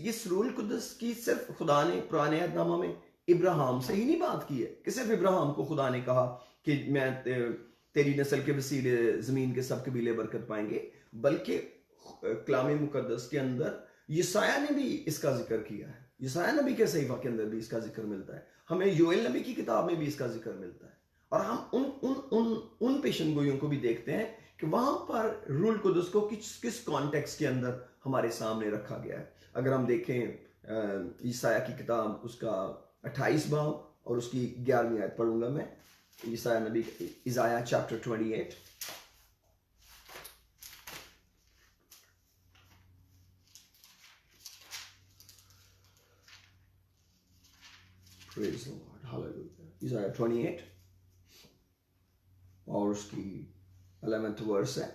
इस रूह कुद्स की सिर्फ खुदा ने पुराने अहदनामा में इब्राहिम से ही नहीं बात की है कि सिर्फ इब्राहिम को खुदा ने कहा कि मैं तेरी नस्ल के वसीले जमीन के सब कबीले बरकत पाएंगे, बल्कि कलाम मुकद्दस के अंदर यसाया ने भी इसका जिक्र किया है। यसाया नबी के सहीफा के अंदर भी इसका जिक्र मिलता है, हमें योएल नबी की किताब में भी इसका जिक्र मिलता है। और हम उन पेशनगोइयों को भी देखते हैं कि वहां पर रूह कुद्स को किस कॉन्टेक्स्ट के अंदर हमारे सामने रखा गया है। अगर हम देखें ईसाया की किताब उसका 28 बाब और उसकी 11वीं आयत पढ़ूंगा मैं। ईसाया नबी, Isaiah chapter 28। Praise the Lord, hallelujah। Isaiah 28 और उसकी 11th वर्स है।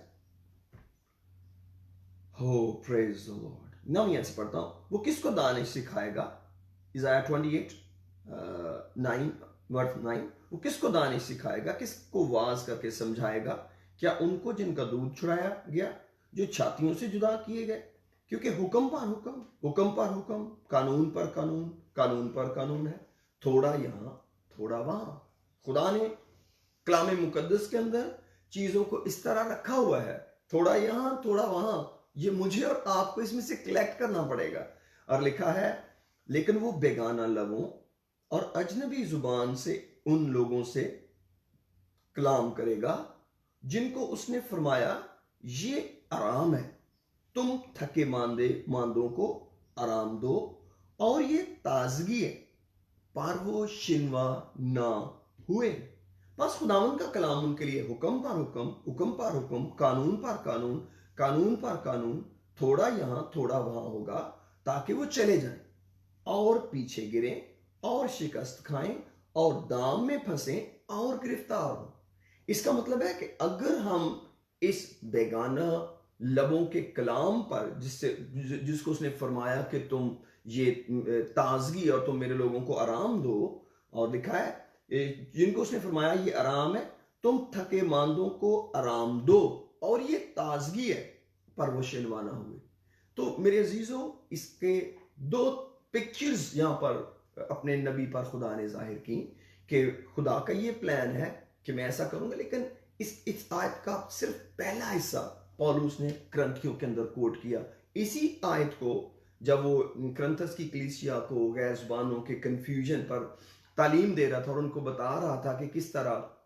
हो प्रेज द लॉर्ड। 9वीं आयत से पढ़ता हूं। वो किसको दानिश सिखाएगा? इज़ाया 28 9 वर्स 9। वो किसको दानिश सिखाएगा, किसको वाज करके समझाएगा? क्या उनको जिनका दूध छुड़ाया गया, जो छातियों से जुदा किए गए? क्योंकि हुक्म पर हुक्म, हुक्म पर हुक्म, कानून पर कानून, कानून पर कानून है, थोड़ा यहां थोड़ा वहां। खुदा ने कलाम मुकद्दस के अंदर चीजों को इस तरह रखा हुआ है, थोड़ा यहां थोड़ा वहां। ये मुझे और आपको इसमें से कलेक्ट करना पड़ेगा। और लिखा है, लेकिन वो बेगाना लबों और अजनबी जुबान से उन लोगों से कलाम करेगा जिनको उसने फरमाया ये आराम है, तुम थके मांदों को आराम दो, और ये ताजगी है, पर वो शिनवा ना हुए। बस खुदावन का कलाम उनके लिए हुक्म पर हुक्म, हुक्म पर हुक्म, कानून पर कानून, कानून पर कानून, थोड़ा यहां थोड़ा वहां होगा, ताकि वो चले जाएं और पीछे गिरें और शिकस्त खाएं और दाम में फंसें और गिरफ्तार हो। इसका मतलब है कि अगर हम इस बेगाना लबों के कलाम पर जिसको उसने फरमाया कि तुम ये ताजगी और तुम मेरे लोगों को आराम दो, और लिखा है जिनको उसने फरमाया ये आराम है, तुम थके मांदों को आराम दो, और ये ताजगी है, पर वो शिनवाना हुए। तो मेरे अजीजों, इसके दो पिक्चर्स यहां पर अपने नबी पर खुदा ने जाहिर की कि खुदा का ये प्लान है कि मैं ऐसा करूंगा। लेकिन इस आयत का सिर्फ पहला हिस्सा पौलुस ने करंथियों के अंदर कोट किया। इसी आयत को जब वो करंथस की कलीसिया को गैर ज़ुबानों के कंफ्यूजन पर तालीम दे रहा था और उनको बता रहा था कि किस तरह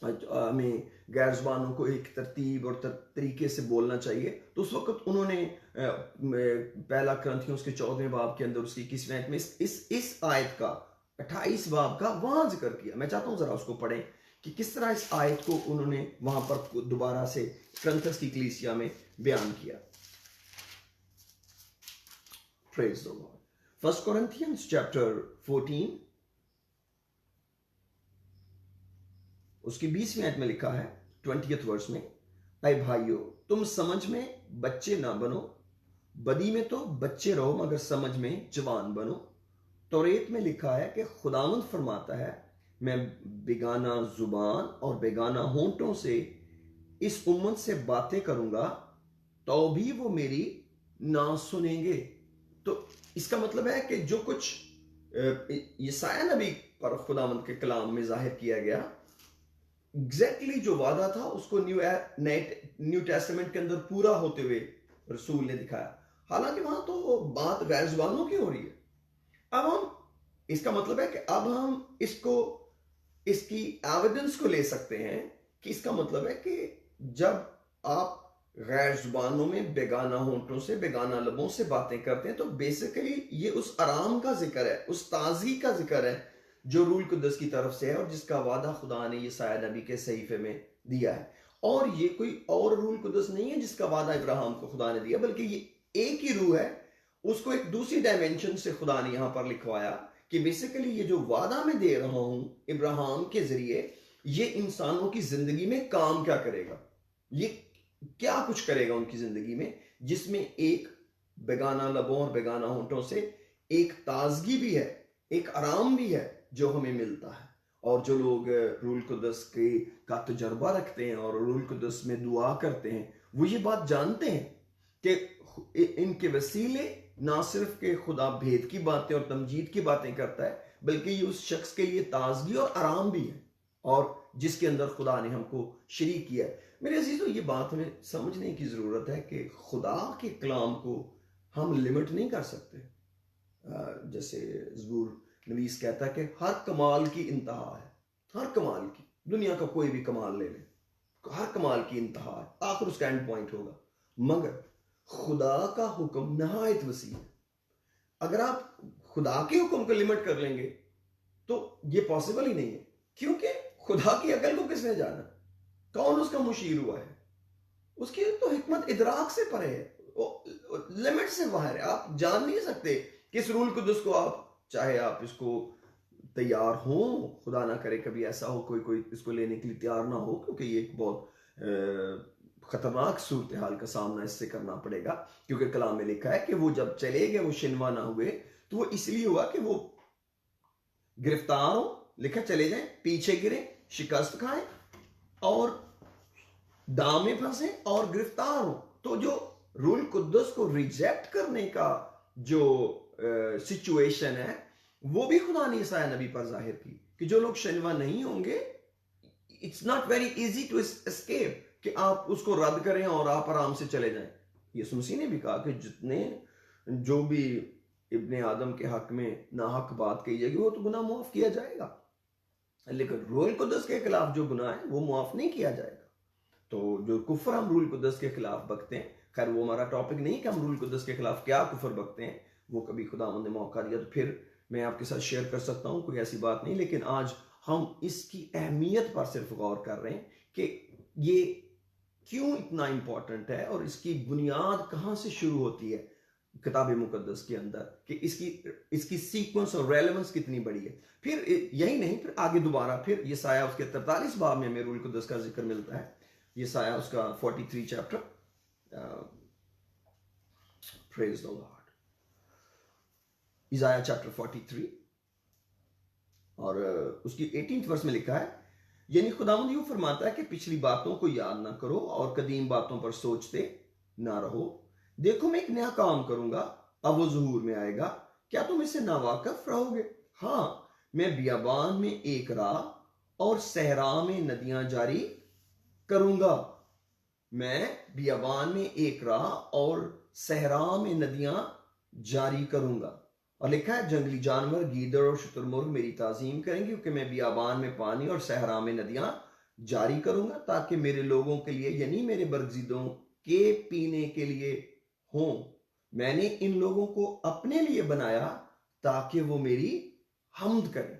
हमें गैर ज़ुबानों को एक तरतीब और तरीके से बोलना चाहिए, तो उस वक्त उन्होंने पहला करंथियों उसके 14वें बाब के अंदर उसकी 21वें आयत में इस आयत का 28 बाब का वहां जिक्र किया। मैं चाहता हूं जरा उसको पढ़ें कि किस तरह इस आयत को उन्होंने वहां पर दोबारा से करंथस की कलीसिया में बयान किया। Praise the Lord। 1 Corinthians chapter 14 उसकी 20वीं आयत में लिखा है 20th वर्स में, ऐ भाइयों तुम समझ में बच्चे ना बनो, बदी में तो बच्चे रहो मगर समझ में जवान बनो। तौरेत में लिखा है कि खुदावंद फरमाता है, मैं बेगाना जुबान और बेगाना होंठों से इस उम्मत से बातें करूंगा तो भी वो मेरी ना सुनेंगे। तो इसका मतलब है कि जो कुछ यसाया नबी पर खुदावंद के कलाम में जाहिर किया गया, एग्जैक्टली जो वादा था उसको न्यू टेस्टामेंट के अंदर पूरा होते हुए रसूल ने दिखाया। हालांकि वहां तो बात गैर जुबानों की हो रही है। अब हम, इसका मतलब है कि अब हम इसकी एविडेंस को ले सकते हैं कि इसका मतलब है कि जब आप गैर जुबानों में बेगाना होंठों से बेगाना लबों से बातें करते हैं तो बेसिकली ये उस आराम का जिक्र है, उस ताजगी का जिक्र है जो रूल कुदस की तरफ से है और जिसका वादा खुदा ने यसाया नबी के सहीफे में दिया है। और ये कोई और रूल कुदस नहीं है जिसका वादा इब्राहिम को खुदा ने दिया, बल्कि ये एक ही रूह है, उसको एक दूसरी डायमेंशन से खुदा ने यहां पर लिखवाया कि बेसिकली ये जो वादा मैं दे रहा हूं इब्राहिम के जरिए, ये इंसानों की जिंदगी में काम क्या करेगा, ये क्या कुछ करेगा उनकी जिंदगी में, जिसमें एक बेगाना लबों और बेगाना होंठों से एक ताजगी भी है, एक आराम भी है जो हमें मिलता है। और जो लोग रूल कुदस का तजर्बा रखते हैं और रूल कुदस में दुआ करते हैं, वो ये बात जानते हैं कि इनके वसीले ना सिर्फ के खुदा भेद की बातें और तमजीद की बातें करता है, बल्कि ये उस शख्स के लिए ताजगी और आराम भी है और जिसके अंदर खुदा ने हमको शरीक किया है। मेरे अजीजों, ये बात हमें समझने की जरूरत है कि खुदा के कलाम को हम लिमिट नहीं कर सकते। जैसे ज़बूर नवीस कहता है कि हर कमाल की इंतहा है, हर कमाल की, दुनिया का कोई भी कमाल ले लें, हर कमाल की इंतहा है, आखिर उसका एंड पॉइंट होगा। मगर खुदा का हुक्म नहायत वसी है। अगर आप खुदा के हुक्म को लिमिट कर लेंगे तो ये पॉसिबल ही नहीं है, क्योंकि खुदा की अकल को किसने जाना, कौन उसका मुशीर हुआ है, उसकी तो हिकमत इदराक से परे है, लिमिट से बाहर है। आप जान नहीं सकते किस रूल कुदस को आप, चाहे आप इसको तैयार हो, खुदा ना करे कभी ऐसा हो कोई इसको लेने के लिए तैयार ना हो, क्योंकि ये एक बहुत खतरनाक सूरत हाल का सामना इससे करना पड़ेगा। क्योंकि कलाम में लिखा है कि वो जब चले गए वो शिनवा ना हुए, तो वो इसलिए हुआ कि वो गिरफ्तार हो, लिखा चले जाए, पीछे गिरे, शिकस्त खाएं और दाम में फंसे और गिरफ्तार हो। तो जो रूल कुद्दस को रिजेक्ट करने का जो सिचुएशन है वो भी खुदा ने यसाया नबी पर जाहिर की कि जो लोग शिनवा नहीं होंगे, it's not very easy to escape कि आप उसको रद्द करें और आप आराम से चले जाएं। यीशु मसीह ने भी कहा कि जो भी इब्ने आदम के हक में नाहक बात कही जाएगी वो तो गुनाह मुआफ किया जाएगा, लेकिन रूल कुद्दस के खिलाफ जो गुनाह है वो मुआफ नहीं किया जाएगा। तो जो कुफर हम रूल कुद्दस के खिलाफ बकते हैं, खैर वो हमारा टॉपिक नहीं कि हम रूल कुद्दस के खिलाफ क्या कुफर बकते हैं, वो कभी खुदावंद ने मौका दिया तो फिर मैं आपके साथ शेयर कर सकता हूं, कोई ऐसी बात नहीं। लेकिन आज हम इसकी अहमियत पर सिर्फ गौर कर रहे हैं कि ये क्यों इतना इंपॉर्टेंट है और इसकी बुनियाद कहां से शुरू होती है किताब मुकद्दस के अंदर, कि इसकी सीक्वेंस और रेलेवेंस कितनी बड़ी है। फिर यही नहीं, फिर आगे दोबारा फिर यसाया उसके 43 बाब में हमें रूल कुद्दस का जिक्र मिलता है। यसाया उसका 43 चैप्टर, praise the lord, Isaiah chapter 43 और उसकी 18th वर्स में लिखा है, यानी खुदावंद यूं फरमाता है कि पिछली बातों को याद ना करो और कदीम बातों पर सोचते ना रहो। देखो मैं एक नया काम करूंगा, अब वो ज़हूर में आएगा, क्या तुम इससे नावाकिफ रहोगे? हाँ, मैं बियाबान में एक राह और सहरा में नदियां जारी करूंगा। मैं बियाबान में एक राह और सहरा में नदियां जारी करूंगा। और लिखा है, जंगली जानवर गीदड़ और शुतुरमुर्ग मेरी ताजीम करेंगे, क्योंकि मैं बियाबान में पानी और सहरा में नदियां जारी करूंगा, ताकि मेरे लोगों के लिए यानी मेरे बरगजीदों के पीने के लिए हों। मैंने इन लोगों को अपने लिए बनाया ताकि वो मेरी हम्द करें।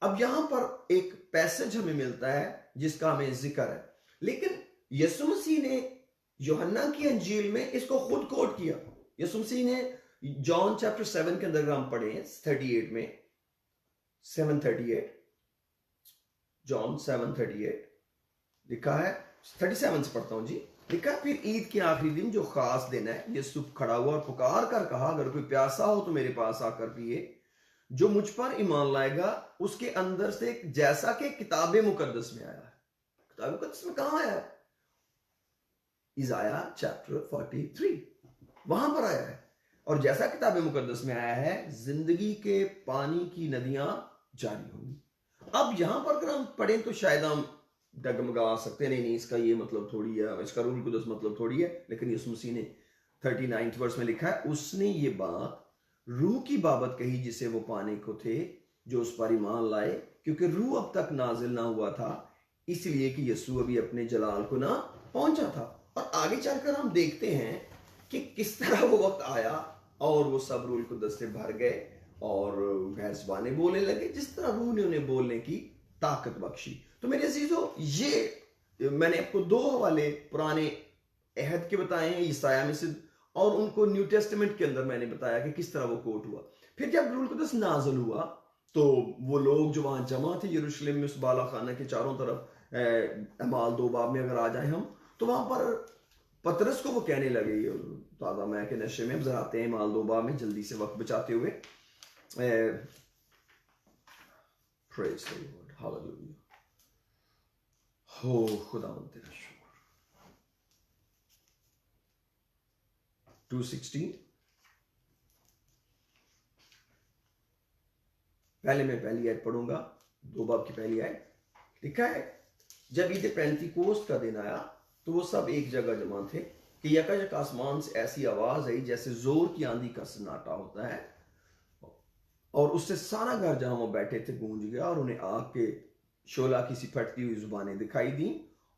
अब यहां पर एक पैसेज हमें मिलता है जिसका हमें जिक्र है, लेकिन यीशु मसीह ने यूहन्ना की अंजील में इसको खुद कोट किया। यीशु मसीह ने जॉन चैप्टर 7 के अंदर हम पढ़े 38 में, 7:38, जॉन 7:38 लिखा है, 37 से पढ़ता हूं जी। लिखा है, फिर ईद के आखिरी दिन जो खास दिन है, यीशु खड़ा हुआ और पुकार कर कहा, अगर कोई प्यासा हो तो मेरे पास आकर पिए। जो मुझ पर ईमान लाएगा उसके अंदर से जैसा कि किताब मुकद्दस में आया है। किताब मुकद्दस में कहां आया है? इज़ाया चैप्टर 43 वहां पर आया है। और जैसा किताब मुकद्दस में आया है, जिंदगी के पानी की नदियां जारी होंगी। अब यहां पर अगर हम पढ़ें तो शायद हम डगमगा सकते हैं, नहीं इसका ये मतलब थोड़ी है, इसका रूल कुदस मतलब थोड़ी है। लेकिन यीशु मसीह ने 39 वर्स में लिखा है, उसने ये बात रूह की बाबत कही जिसे वो पाने को थे, जो उस पर ईमान लाए, क्योंकि रूह अब तक नाजिल ना हुआ था, इसलिए कि यीशु अभी अपने जलाल को ना पहुंचा था। और आगे चलकर हम देखते हैं कि किस तरह वो वक्त आया और वो सब रूह कुदस से भर गए और गैर ज़बानें बोलने लगे, जिस तरह रूह ने उन्हें बोलने की ताकत बख्शी। तो मेरे अजीजों, ये मैंने आपको 2 हवाले पुराने अहद के बताए हैं, ईसाया में से, और उनको न्यू टेस्टामेंट के अंदर मैंने बताया कि किस तरह वो कोट हुआ। फिर जब रूह कुदस नाज़िल हुआ तो वो लोग जो वहां जमा थे यरूशलेम में, उस बाला खाना के चारों तरफ, अमाल 2 बाब में अगर आ जाए हम, तो वहां पर पतरस को वो कहने लगे, ताज़ा मैं के नशे में, जरा आते हैं अमाल 2 बाब में जल्दी से वक्त बचाते हुए। प्रेज़ द लॉर्ड, हालेलुया, हो खुदावंद तेरा शुक्र। 2:16 पहले मैं पहली आयत पढ़ूंगा, 2 बाब की पहली आयत। लिखा है, जब ईद पेंतिकोस्त का दिन आया तो वो सब एक जगह जमा थे कि यकायक आसमान से ऐसी आवाज आई जैसे जोर की आंधी का सन्नाटा होता है, और उससे सारा घर जहां वो बैठे थे गूंज गया, और उन्हें आग के शोला की सी फटती हुई जुबानें दिखाई दी,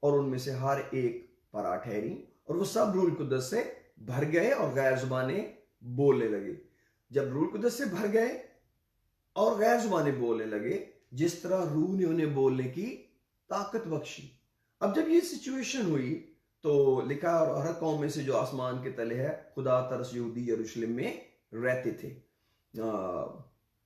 और उनमें से हर एक पर ठहरी, और वो सब रूह कुदस से भर गए और गैर जुबानें बोलने लगे। जब रूह कुदस से भर गए और गैर जुबानें बोलने लगे, जिस तरह रूह ने उन्हें बोलने की ताकत बख्शी। अब जब ये सिचुएशन हुई तो लिखा, और हर कौम में से जो आसमान के तले है खुदा तरस यहूदी यरूशलेम में रहते थे।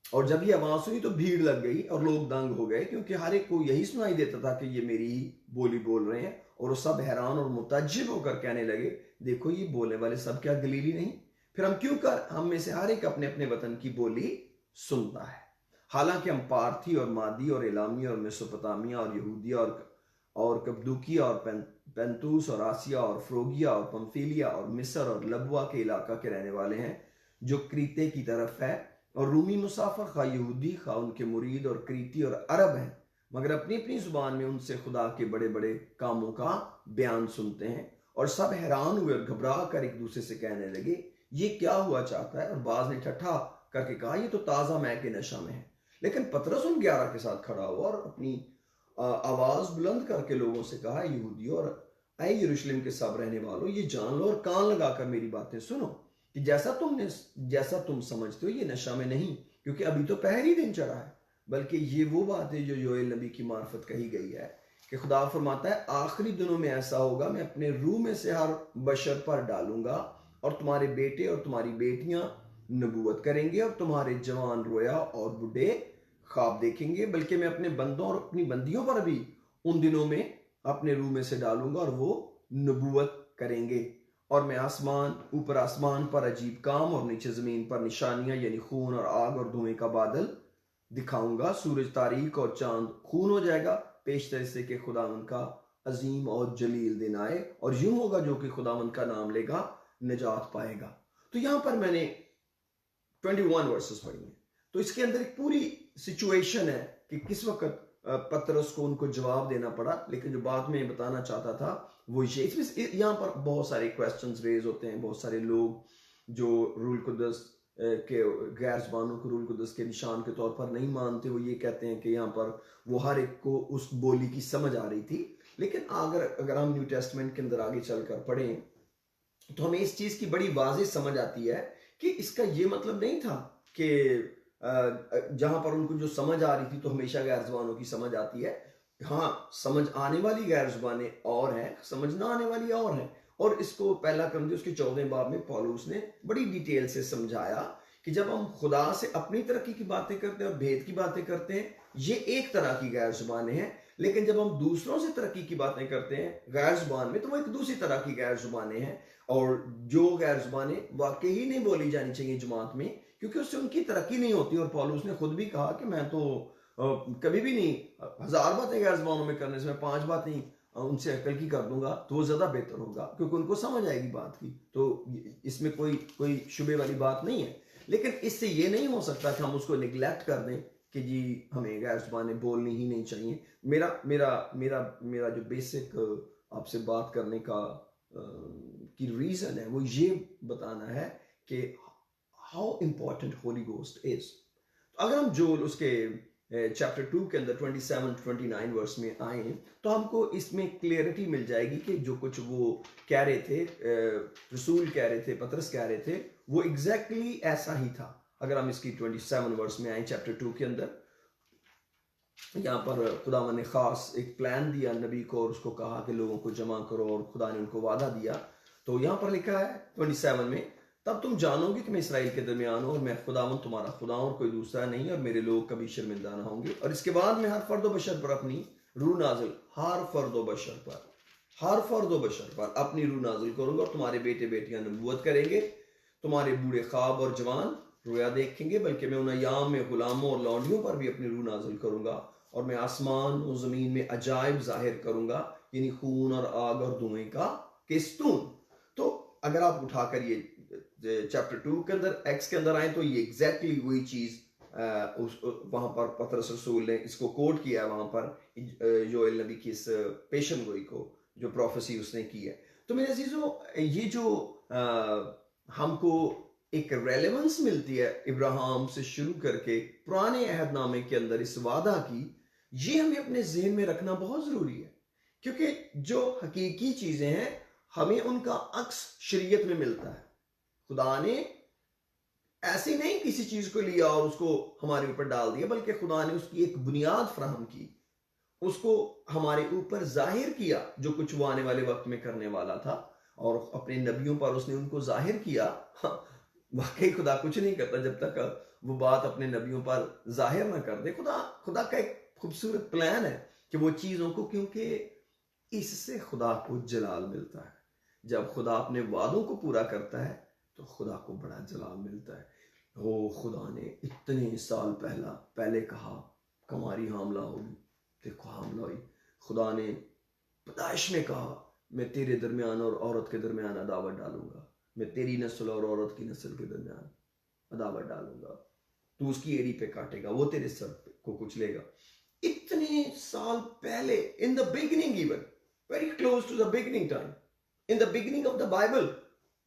और जब ये आवाज हुई तो भीड़ लग गई और लोग दंग हो गए, क्योंकि हर एक को यही सुनाई देता था कि ये मेरी ही बोली बोल रहे हैं। और वो सब हैरान और मुताज्जिब होकर कहने लगे, देखो ये बोलने वाले सब क्या गलीली नहीं? फिर हम में से हर एक अपने अपने वतन की बोली सुनता है। हालांकि हम पार्थी और मादी और एलामी और मेसोपोटामिया और यहूदिया और कप्पदूकिया और पेंतूस और आसिया और फ्रोगिया और पंफिलिया और मिस्र और लबवा के इलाका के रहने वाले हैं, जो क्रीते की तरफ है, और रूमी मुसाफर खा यहूदी खा उनके मुरीद और क्रीती और अरब हैं, मगर अपनी अपनी जुबान में उनसे खुदा के बड़े बड़े कामों का बयान सुनते हैं। और सब हैरान हुए और घबरा कर एक दूसरे से कहने लगे, ये क्या हुआ चाहता है? और बाज ने ठट्ठा करके कहा, ये तो ताज़ा मै के नशा में है। लेकिन पतरस उन 11 के साथ खड़ा हुआ और अपनी आवाज बुलंद करके लोगों से कहा, यहूदियों और ऐ यरूशलेम के सब रहने वालों, ये जान लो और कान लगाकर मेरी बातें सुनो कि जैसा तुम समझते हो ये नशा में नहीं, क्योंकि अभी तो पहली दिन चढ़ा है, बल्कि ये वो बात है जो योएल नबी की मार्फत कही गई है कि खुदा फरमाता है, आखिरी दिनों में ऐसा होगा, मैं अपने रूह में से हर बशर पर डालूंगा, और तुम्हारे बेटे और तुम्हारी बेटियां नबूवत करेंगे, और तुम्हारे जवान रोया और बुढ़े ख्वाब देखेंगे, बल्कि मैं अपने बंदों और अपनी बंदियों पर भी उन दिनों में अपने रूह में से डालूंगा और वो नबूवत करेंगे। और मैं ऊपर आसमान पर अजीब काम और नीचे जमीन पर निशानियां, यानी खून और आग और धुएं का बादल दिखाऊंगा। सूरज तारीक और चांद खून हो जाएगा, पेशतर से कि खुदावंद का अजीम और जलील दिन आए, और यूं होगा जो कि खुदावंद का नाम लेगा निजात पाएगा। तो यहां पर मैंने 21 वर्सेस पढ़ी हैं। तो इसके अंदर एक पूरी सिचुएशन है कि किस वक्त पतरस को उनको जवाब देना पड़ा। लेकिन जो बात में बताना चाहता था वो ये, यहाँ पर बहुत सारे क्वेश्चंस रेज होते हैं। बहुत सारे लोग जो रूल कुदस के गैर ज़बानों को रूल कुदस के निशान के तौर पर नहीं मानते, वो ये कहते हैं कि यहाँ पर वो हर एक को उस बोली की समझ आ रही थी। लेकिन अगर हम न्यू टेस्टमेंट के अंदर आगे चलकर पढ़ें तो हमें इस चीज की बड़ी वाज़ेह समझ आती है कि इसका ये मतलब नहीं था कि जहां पर उनको जो समझ आ रही थी तो हमेशा गैर ज़बानों की समझ आती है। हाँ, समझ आने वाली गैर ज़बानें और हैं, समझ ना आने वाली और हैं। और इसको पहला क्रम उसके 14वें बाब में पौलुस ने बड़ी डिटेल से समझाया कि जब हम खुदा से अपनी तरक्की की बातें करते हैं और भेद की बातें करते हैं, ये एक तरह की गैर ज़बानें हैं। लेकिन जब हम दूसरों से तरक्की की बातें करते हैं गैर ज़बान में, तो वो एक दूसरी तरह की गैर ज़बानें हैं। और जो गैर ज़बानें वाकई ही नहीं बोली जानी चाहिए जमात में, क्योंकि उससे उनकी तरक्की नहीं होती। और पौलुस ने खुद भी कहा कि मैं तो कभी भी नहीं, 1000 बातें गैर ज़बानों में करने से मैं 5 बातें उनसे अकल की कर दूंगा तो वो ज़्यादा बेहतर होगा, क्योंकि उनको समझ आएगी बात की। तो इसमें कोई शुबे वाली बात नहीं है। लेकिन इससे ये नहीं हो सकता कि हम उसको निगलेक्ट कर दें कि जी हमें गैर ज़बानें बोलनी ही नहीं चाहिए। मेरा मेरा मेरा मेरा जो बेसिक आपसे बात करने का की रीज़न है वो ये बताना है कि how important Holi ghost is. अगर हम जोल उसके चैप्टर 2 के अंदर 27-29 वर्स में आए तो हमको इसमें क्लियरिटी मिल जाएगी कि जो कुछ वो कह रहे थे, रसूल कह रहे थे, पतरस कह रहे थे, वो एग्जैक्टली ऐसा ही था। अगर हम इसकी 27 वर्स में आए चैप्टर 2 के अंदर, यहाँ पर खुदा ने खास एक प्लान दिया नबी को और उसको कहा कि लोगों को जमा करो, और खुदा ने उनको वादा दिया। तो यहाँ पर लिखा है 27 में, तब तुम जानोगे कि मैं इसराइल के दरमियान हूँ और मैं खुदावन तुम्हारा खुदा और कोई दूसरा नहीं, और मेरे लोग कभी शर्मिंदा ना होंगे। और इसके बाद मैं हर फर्द बशर पर अपनी रूह नाजिल, हर फर्द बशर पर अपनी रूह नाजिल करूंगा, और तुम्हारे बेटे बेटियां नबूवत करेंगे, तुम्हारे बूढ़े ख्वाब और जवान रोया देखेंगे, बल्कि मैं उन अयाम में गुलामों और लौंडियों पर भी अपनी रूह नाजिल करूंगा, और मैं आसमान और जमीन में अजायब जाहिर करूंगा, यानी खून और आग और धुएं का केस्तून। तो अगर आप उठाकर ये चैप्टर 2 के अंदर एक्स के अंदर आए तो ये एग्जैक्टली वही चीज वहां पर पतरस रसूल ने इसको कोट किया है, वहां पर योएल नबी की इस पेशन गोई को, जो प्रोफेसी उसने की है। तो मेरे अजीजों, ये जो हमको एक रेलेवेंस मिलती है इब्राहिम से शुरू करके पुराने अहदनामे के अंदर इस वादा की, ये हमें अपने जहन में रखना बहुत जरूरी है। क्योंकि जो हकीकी चीजें हैं हमें उनका अक्स शरीयत में मिलता है। खुदा ने ऐसे नहीं किसी चीज को लिया और उसको हमारे ऊपर डाल दिया, बल्कि खुदा ने उसकी एक बुनियाद फराहम की, उसको हमारे ऊपर जाहिर किया जो कुछ वो आने वाले वक्त में करने वाला था, और अपने नबियों पर उसने उनको जाहिर किया। वाकई खुदा कुछ नहीं करता जब तक वो बात अपने नबियों पर जाहिर ना कर दे। खुदा का एक खूबसूरत प्लान है कि वो चीजों को, क्योंकि इससे खुदा को जलाल मिलता है। जब खुदा अपने वादों को पूरा करता है तो खुदा को बड़ा जलाल मिलता है। ओ, खुदा ने इतने साल पहले कहा कमारी हामला होगी, देखो हामला हुई। खुदा ने पैदाइश में कहा मैं तेरे दरमियान और औरत के दरमियान अदावत डालूंगा, मैं तेरी नस्ल और औरत की नस्ल के दरमियान अदावत डालूंगा, तू उसकी एड़ी पे काटेगा, वो तेरे सर को कुचलेगा। इतने साल पहले, in the beginning, even very close to the beginning time, in the beginning of the Bible,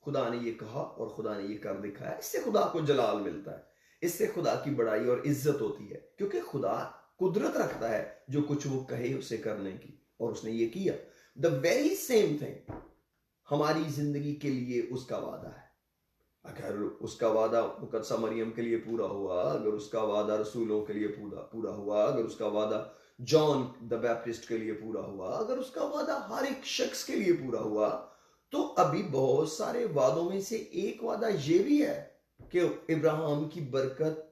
खुदा ने ये कहा और खुदा ने ये कर दिखाया। इससे खुदा को जलाल मिलता है, इससे खुदा की बड़ाई और इज्जत होती है, क्योंकि खुदा कुदरत रखता है जो कुछ वो कहे उसे करने की, और उसने ये किया। द वेरी सेम थिंग हमारी जिंदगी के लिए उसका वादा है। अगर उसका वादा मुकद्दसा मरियम के लिए पूरा हुआ, अगर उसका वादा रसूलों के लिए पूरा हुआ, अगर उसका वादा जॉन द बैप्टिस्ट के लिए पूरा हुआ, अगर उसका वादा हर एक शख्स के लिए पूरा हुआ, तो अभी बहुत सारे वादों में से एक वादा ये भी है कि इब्राहिम की बरकत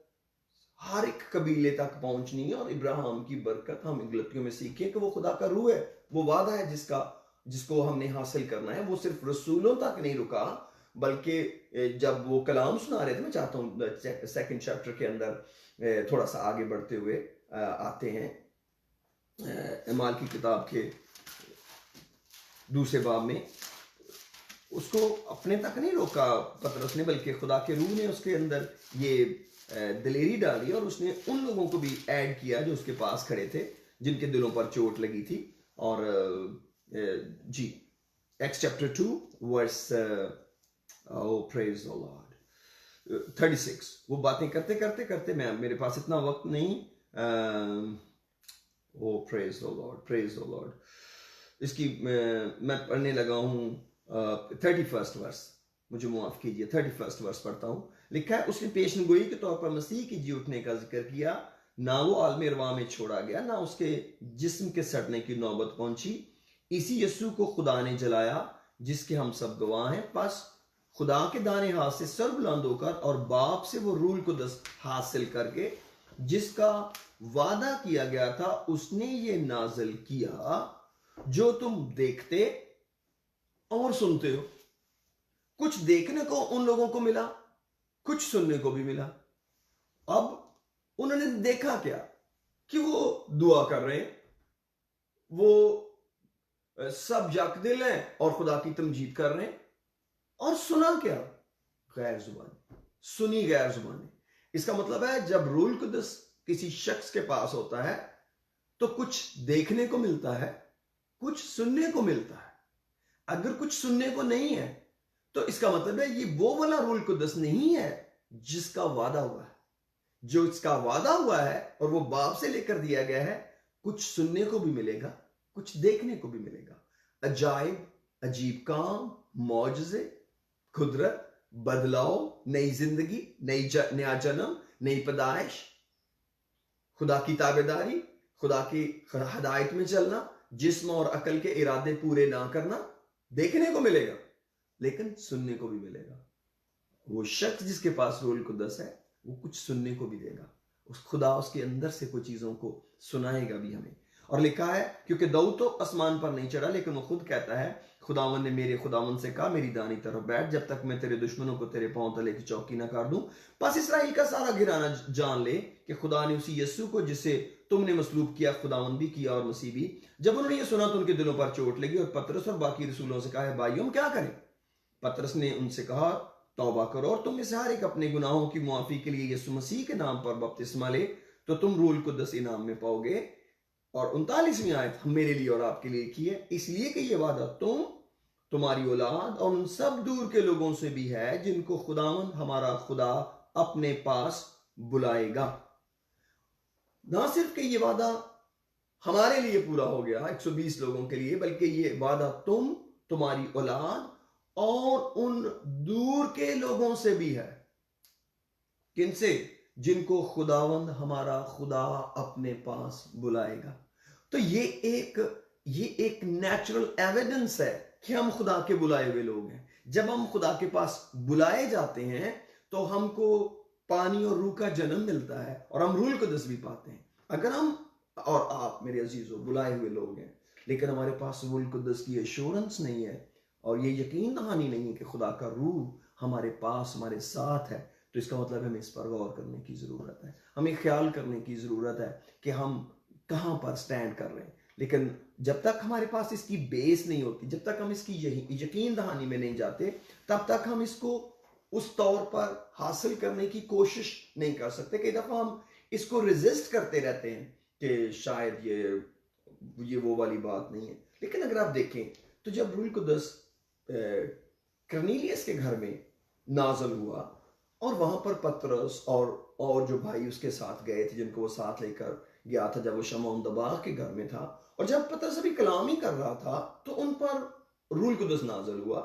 हर एक कबीले तक पहुंचनी है, और इब्राहिम की बरकत हम गलतियों में सीखें कि वो खुदा का रूह है। वो वादा है जिसको हमने हासिल करना है। वो सिर्फ रसूलों तक नहीं रुका, बल्कि जब वो कलाम सुना रहे थे, मैं चाहता हूँ सेकंड चैप्टर के अंदर थोड़ा सा आगे बढ़ते हुए आते हैं, अमाल की किताब के दूसरे बाब में। उसको अपने तक नहीं रोका पतरस ने, बल्कि खुदा के रूह ने उसके अंदर ये दिलेरी डाली, और उसने उन लोगों को भी ऐड किया जो उसके पास खड़े थे, जिनके दिलों पर चोट लगी थी। और जी, acts chapter 2 verse praise the lord 36, वो बातें करते करते करते, मेरे पास इतना वक्त नहीं, ओ प्रेज द लॉर्ड, इसकी मैं पढ़ने लगा हूँ 31st वर्स, मुझे माफ कीजिए, 31st वर्स पढ़ता हूँ। लिखा है, उसने पेशनगोई के तौर पर मसीह की जी उठने का जिक्र किया, ना वो आलम रवा में छोड़ा गया, ना उसके जिस्म के सड़ने की नौबत पहुंची। इसी यस्सु को खुदा ने जलाया, जिसके हम सब गवाह हैं। बस खुदा के दाने हाथ से सर बुलंद होकर और बाप से वो रूल कुदस हासिल करके जिसका वादा किया गया था, उसने ये नाजिल किया जो तुम देखते और सुनते हो। कुछ देखने को उन लोगों को मिला कुछ सुनने को भी मिला। अब उन्होंने देखा क्या कि वो दुआ कर रहे हैं, वो सब यकदिल हैं और खुदा की तमजीद कर रहे हैं, और सुना क्या? गैर जुबानी, सुनी गैर जुबानी। इसका मतलब है जब रूल कुदस किसी शख्स के पास होता है तो कुछ देखने को मिलता है, कुछ सुनने को मिलता है। अगर कुछ सुनने को नहीं है तो इसका मतलब है ये वो वाला रूल कुदस नहीं है जिसका वादा हुआ है। जो इसका वादा हुआ है और वो बाप से लेकर दिया गया है, कुछ सुनने को भी मिलेगा, कुछ देखने को भी मिलेगा। अजाइब, अजीब काम, मौजज़े, कुदरत, बदलाव, नई जिंदगी, नया जन्म, नई पैदाइश, खुदा की ताबेदारी, खुदा की हदायत में चलना, जिस्म और अकल के इरादे पूरे ना करना देखने को मिलेगा, लेकिन सुनने को भी मिलेगा। वो शख्स जिसके पास रूह कुद्दस है वो कुछ सुनने को भी देगा। उस खुदा उसके अंदर से कुछ चीजों को सुनाएगा भी हमें। और लिखा है, क्योंकि दाऊद तो आसमान पर नहीं चढ़ा, लेकिन वो खुद कहता है, खुदावन ने मेरे खुदावन से कहा, मेरी दानी तरफ बैठ, जब तक मैं तेरे दुश्मनों को तेरे पांव तले की चौकी ना कर दूं। बस इसराइल का सारा घराना जान ले कि खुदा ने उसी यीशु को जिसे तुमने मसलूब किया, खुदावन भी किया और मसीह भी। जब उन्होंने ये सुना तो उनके दिलों पर चोट लगी और पतरस और बाकी रसूलों से कहा, भाइयों हम क्या करें? पतरस ने उनसे कहा, तौबा करो और तुम में से हर एक अपने गुनाहों की मुआफी के लिए यीशु मसीह के नाम पर बपतिस्मा ले, तो तुम रूह कुद्दस इनाम में पाओगे। और 39वीं आयत मेरे लिए और आपके लिए की है, इसलिए कि ये वादा तुम्हारी औलाद और उन सब दूर के लोगों से भी है जिनको खुदावन हमारा खुदा अपने पास बुलाएगा। ना सिर्फ कि ये वादा हमारे लिए पूरा हो गया 120 लोगों के लिए, बल्कि ये वादा तुम्हारी औलाद और उन दूर के लोगों से भी है। किनसे? जिनको खुदावंद हमारा खुदा अपने पास बुलाएगा। तो ये एक नेचुरल एविडेंस है कि हम खुदा के बुलाए हुए लोग हैं। जब हम खुदा के पास बुलाए जाते हैं तो हमको पानी और रूह का जन्म मिलता है और हम रूह कुद्दस भी पाते हैं। अगर हम और आप मेरे अजीजों बुलाए हुए लोग हैं, लेकिन हमारे पास रूह कुद्दस की एश्योरेंस नहीं है और ये यकीन दहानी नहीं है कि खुदा का रूह हमारे पास हमारे साथ है, तो इसका मतलब हमें इस पर गौर करने की जरूरत है। हमें ख्याल करने की जरूरत है कि हम कहां पर स्टैंड कर रहे हैं। लेकिन जब तक हमारे पास इसकी बेस नहीं होती, जब तक हम इसकी यकीन दहानी में नहीं जाते, तब तक हम इसको उस तौर पर हासिल करने की कोशिश नहीं कर सकते। कई दफा हम इसको रेजिस्ट करते रहते हैं कि शायद ये वो वाली बात नहीं है। लेकिन अगर आप देखें तो जब रूह कुद्दस कर्नेलियस के घर में नाज़िल हुआ और वहां पर पतरस और जो भाई उसके साथ गए थे, जिनको वो साथ लेकर गया था, जब वो शमौन दबाग के घर में था, और जब पतरस अभी कलाम ही कर रहा था तो उन पर रूह कुद्दस नाज़िल हुआ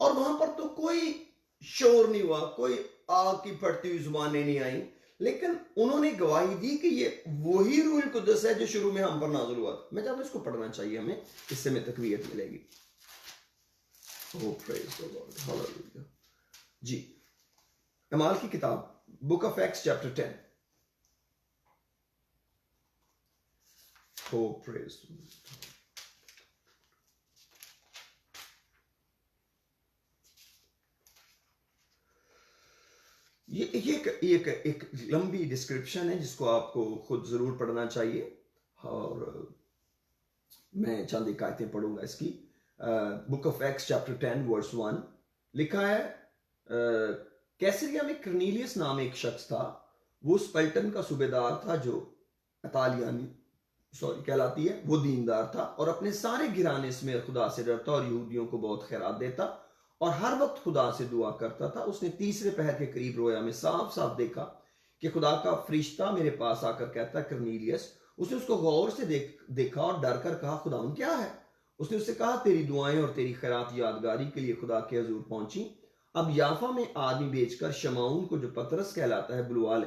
और वहां पर तो कोई शोर नहीं हुआ, कोई आग की फटती हुई जुबानें नहीं आई, लेकिन उन्होंने गवाही दी कि ये वही रूह कुद्दस है जो शुरू में हम पर नाज़िल हुआ था। मैं चाहता हूं इसको पढ़ना चाहिए हमें, इससे हमें तकवीयत मिलेगी। Oh, praise the Lord. Hallelujah. जी, अमाल की किताब, book of Acts chapter 10। Oh, praise the Lord. ये एक लंबी डिस्क्रिप्शन है जिसको आपको खुद जरूर पढ़ना चाहिए, और मैं चंद एक आयतें पढ़ूंगा इसकी। Book of Acts chapter 10 verse 1 लिखा है, कैसरिया में कर्नेलियस नाम एक शख्स था, वो उस पलटन का सूबेदार था जो अतालियानी कहलाती है। वो दीनदार था और अपने सारे घराने में खुदा से डरता और यहूदियों को बहुत खैरात देता और हर वक्त खुदा से दुआ करता था। उसने तीसरे पहर के करीब रोया में साफ साफ देखा कि खुदा का फरिश्ता मेरे पास आकर कहता, कर्नेलियस। उसने उसको गौर से देखा और डर कर कहा, खुदावन क्या है? उसने उससे कहा, तेरी दुआएं और तेरी खैरात यादगारी के लिए खुदा के हजूर पहुंची। अब याफा में आदमी भेजकर शमाउन को, जो पतरस कहलाता है, बुलवा ले।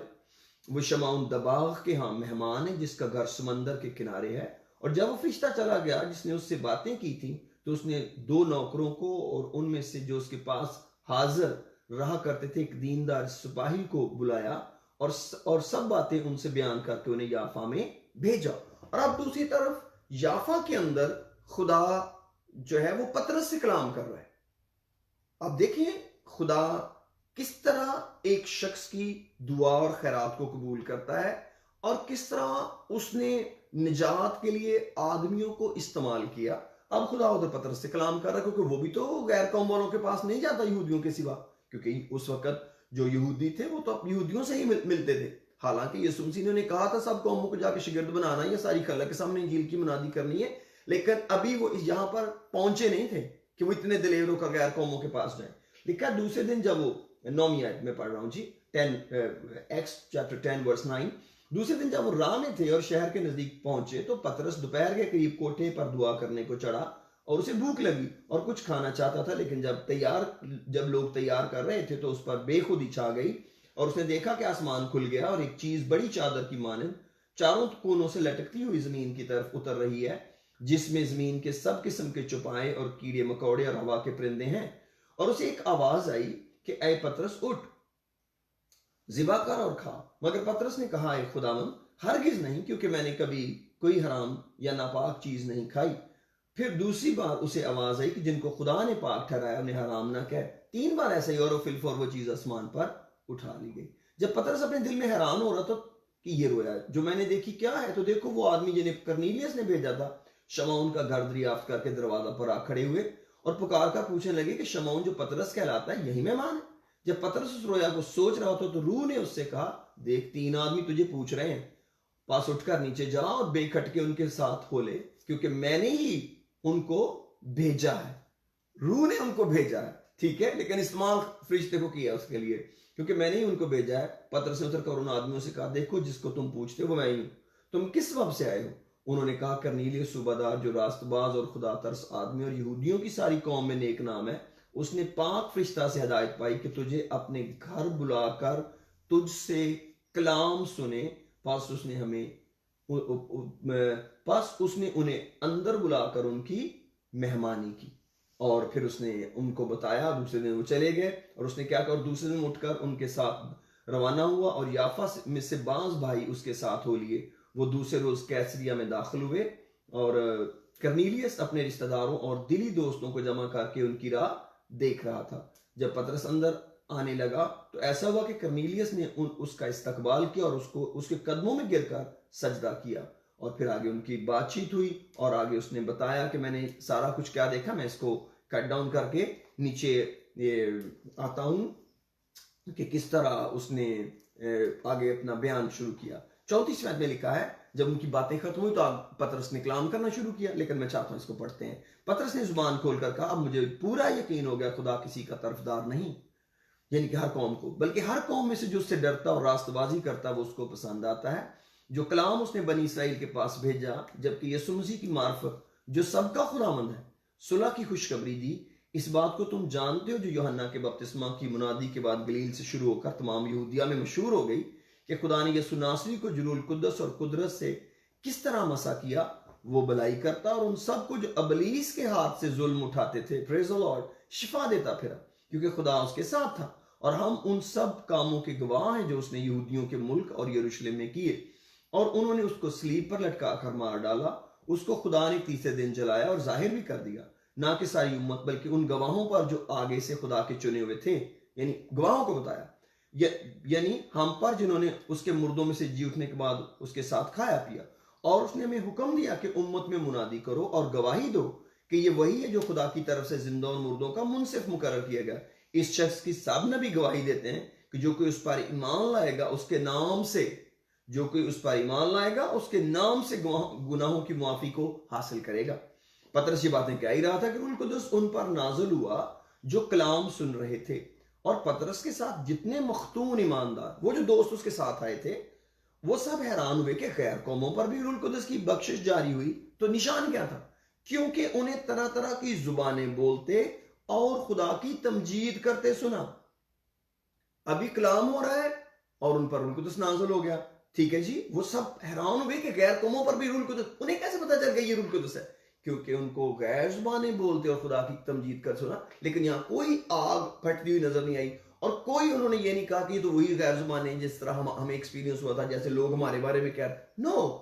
वो शमाउन दबाग के यहाँ मेहमान है, जिसका घर समंदर के किनारे है। और जब वो फरिश्ता चला गया जिसने उससे बातें की थी, तो उसने 2 नौकरों को और उनमें से जो उसके पास हाजिर रहा करते थे एक दीनदार सिपाही को बुलाया और सब बातें उनसे बयान करके उन्हें याफा में भेजा। और अब दूसरी तरफ याफा के अंदर खुदा जो है वो पतरस से कलाम कर रहा है। अब देखिए खुदा किस तरह एक शख्स की दुआ और खैरात को कबूल करता है और किस तरह उसने निजात के लिए आदमियों को इस्तेमाल किया। अब खुदा उधर पतरस से कलाम कर रहा है, क्योंकि वो भी तो गैर कौम वालों के पास नहीं जाता यहूदियों के सिवा, क्योंकि उस वक्त जो यहूदी थे वो तो यहूदियों से ही मिलते थे। हालांकि यीशु मसीह ने कहा था सब कौमों को जाके शिगिर्द बनाना है, सारी खलक के सामने इंजील की मुनादी करनी है, लेकिन अभी वो यहाँ पर पहुंचे नहीं थे कि वो इतने दिलेर होकर गैर कौमों के पास जाए। लिखा दूसरे दिन जब वो 9वीं आयत में पढ़ रहा हूं जी, 10 चैप्टर 10 वर्स 9, दूसरे दिन जब वो राह में थे और शहर के नजदीक पहुंचे तो पतरस दोपहर के करीब कोठे पर दुआ करने को चढ़ा और उसे भूख लगी और कुछ खाना चाहता था, लेकिन जब लोग तैयार कर रहे थे तो उस पर बेखुदी छा गई और उसने देखा कि आसमान खुल गया और एक चीज बड़ी चादर की मानंद चारों कोनों से लटकती हुई जमीन की तरफ उतर रही है, जिसमें जमीन के सब किस्म के चुपाए और कीड़े मकोड़े और हवा के परिंदे हैं। और उसे एक आवाज आई कि ऐ पतरस उठ, ज़िबा कर और खा। मगर पतरस ने कहा, ऐ खुदावंद, हरगिज नहीं, क्योंकि मैंने कभी कोई हराम या नापाक चीज नहीं खाई। फिर दूसरी बार उसे आवाज आई कि जिनको खुदा ने पाक ठहराया उन्हें हराम ना कह। 3 बार ऐसा ही और फिलफोर वो चीज आसमान पर उठा ली गई। जब पतरस अपने दिल में हैरान हो रहा था कि ये रोया जो मैंने देखी क्या है, तो देखो वो आदमी जिन्हें करनीलियस ने भेजा था शमौन का घर दरियाफ्त करके दरवाजा पर आ खड़े हुए और पुकार कर पूछने लगे कि शमौन जो पतरस कहलाता है यही मेहमान है। जब पतरस उस रोया को सोच रहा था तो रूह ने उससे कहा, देख 3 आदमी तुझे पूछ रहे हैं, पास उठकर नीचे जा और बेखटके उनके साथ हो ले, क्योंकि मैंने ही उनको भेजा है। रूह ने उनको भेजा है, ठीक है, लेकिन इस्तेमाल फरिश्ते को किया उसके लिए, क्योंकि मैंने ही उनको भेजा है। पतरस ने उतरकर उन आदमियों से कहा, देखो जिसको तुम पूछते हो वो मैं ही हूं, तुम किस सबब से आए हो? उन्होंने कहा, करनीलियस सूबादार जो रास्तबाज और खुदा तरस आदमी और यहूदियों की सारी कौम में नेक नाम है, उसने पाक फरिश्ता से हदायत पाई कि तुझे अपने घर बुलाकर तुझसे कलाम सुने। पास उसने उन्हें अंदर बुलाकर उनकी मेहमानी की और फिर उसने उनको बताया। दूसरे दिन वो चले गए और उसने क्या कहा, दूसरे दिन उठकर उनके साथ रवाना हुआ और याफा में से 22 भाई उसके साथ हो लिए। वो दूसरे रोज कैसरिया में दाखिल हुए और करनीलियस अपने रिश्तेदारों और दिली दोस्तों को जमा करके उनकी राह देख रहा था। जब पतरस अंदर आने लगा तो ऐसा हुआ कि करनीलियस ने उसका इस्तकबाल किया और उसके कदमों में गिरकर सजदा किया और फिर आगे उनकी बातचीत हुई और आगे उसने बताया कि मैंने सारा कुछ क्या देखा। मैं इसको कट डाउन करके नीचे ये आता हूं कि किस तरह उसने आगे अपना बयान शुरू किया। 34 में लिखा है, जब उनकी बातें खत्म हुई तो पतरस ने कलाम करना शुरू किया, लेकिन मैं चाहता हूं इसको पढ़ते हैं। पतरस ने जुबान खोलकर कहा, अब मुझे पूरा यकीन हो गया खुदा किसी का तरफदार नहीं, यानी कि हर कौम को, बल्कि हर कौम में से जो उससे डरता और रास्तबाजी करता वो उसको पसंद आता है। जो कलाम उसने बनी इसराइल के पास भेजा, जबकि यीशु मसीह की मार्फत जो सबका खुदावंद है, सुलह की खुशखबरी दी। इस बात को तुम जानते हो जो यूहन्ना के बपतिस्मा की मुनादी के बाद गलील से शुरू होकर तमाम यहूदिया में मशहूर हो गई कि खुदा ने यीशु नासरी को जुलूल कुद्दस और कुदरत से किस तरह मसा किया। वो भलाई करता और उन सब को जो अबलीस के हाथ से जुल्म उठाते थे, प्रेज़ द लॉर्ड, शिफा देता फिरा, क्योंकि खुदा उसके साथ था। और हम उन सब कामों के गवाह हैं जो उसने यहूदियों के मुल्क और यरूशलेम में किए। और उन्होंने उसको स्लीब पर लटका कर मार डाला। उसको खुदा ने तीसरे दिन जलाया और जाहिर भी कर दिया, ना कि सारी उम्मत बल्कि उन गवाहों पर जो आगे से खुदा के चुने हुए थे, यानी गवाहों को बताया, यानी हम पर जिन्होंने उसके मुर्दों में से जी उठने के बाद उसके साथ खाया पिया। और उसने हमें हुक्म दिया कि उम्मत में मुनादी करो और गवाही दो कि ये वही है जो खुदा की तरफ से जिंदा और मुर्दों का मुनसिफ मुकर्रर किया गया। इस शख्स की सब नबी गवाही देते हैं कि जो कोई उस पर ईमान लाएगा उसके नाम से, जो कोई उस पर ईमान लाएगा उसके नाम से गुनाहों की मुआफी को हासिल करेगा। पतरस ये बातें कह ही रहा था कि रूह कुद्दुस उन पर नाज़िल हुआ जो कलाम सुन रहे थे। और पतरस के साथ जितने मख्तून ईमानदार, वो जो दोस्त उसके साथ आए थे, वो सब हैरान हुए कि खैर कौमों पर भी रूह कुद्दुस की बख्शिश जारी हुई। तो निशान क्या था? क्योंकि उन्हें तरह तरह की जुबानें बोलते और खुदा की तमजीद करते सुना। अभी कलाम हो रहा है और उन पर रूह कुद्दुस नाज़िल हो गया, ठीक है जी। वो सब हैरान हुए कि गैर कौमों पर भी रूह कुद्दुस, उन्हें कैसे पता चल गया ये रूह कुद्दुस है? क्योंकि उनको गैर जुबानें बोलते और खुदा की तमजीद कर सुना। लेकिन यहाँ कोई आग फटती हुई नजर नहीं आई और कोई उन्होंने ये नहीं कहा कि तो वही गैर जुबानें जिस तरह हमें एक्सपीरियंस हुआ था, जैसे लोग हमारे बारे में कह रहे। No,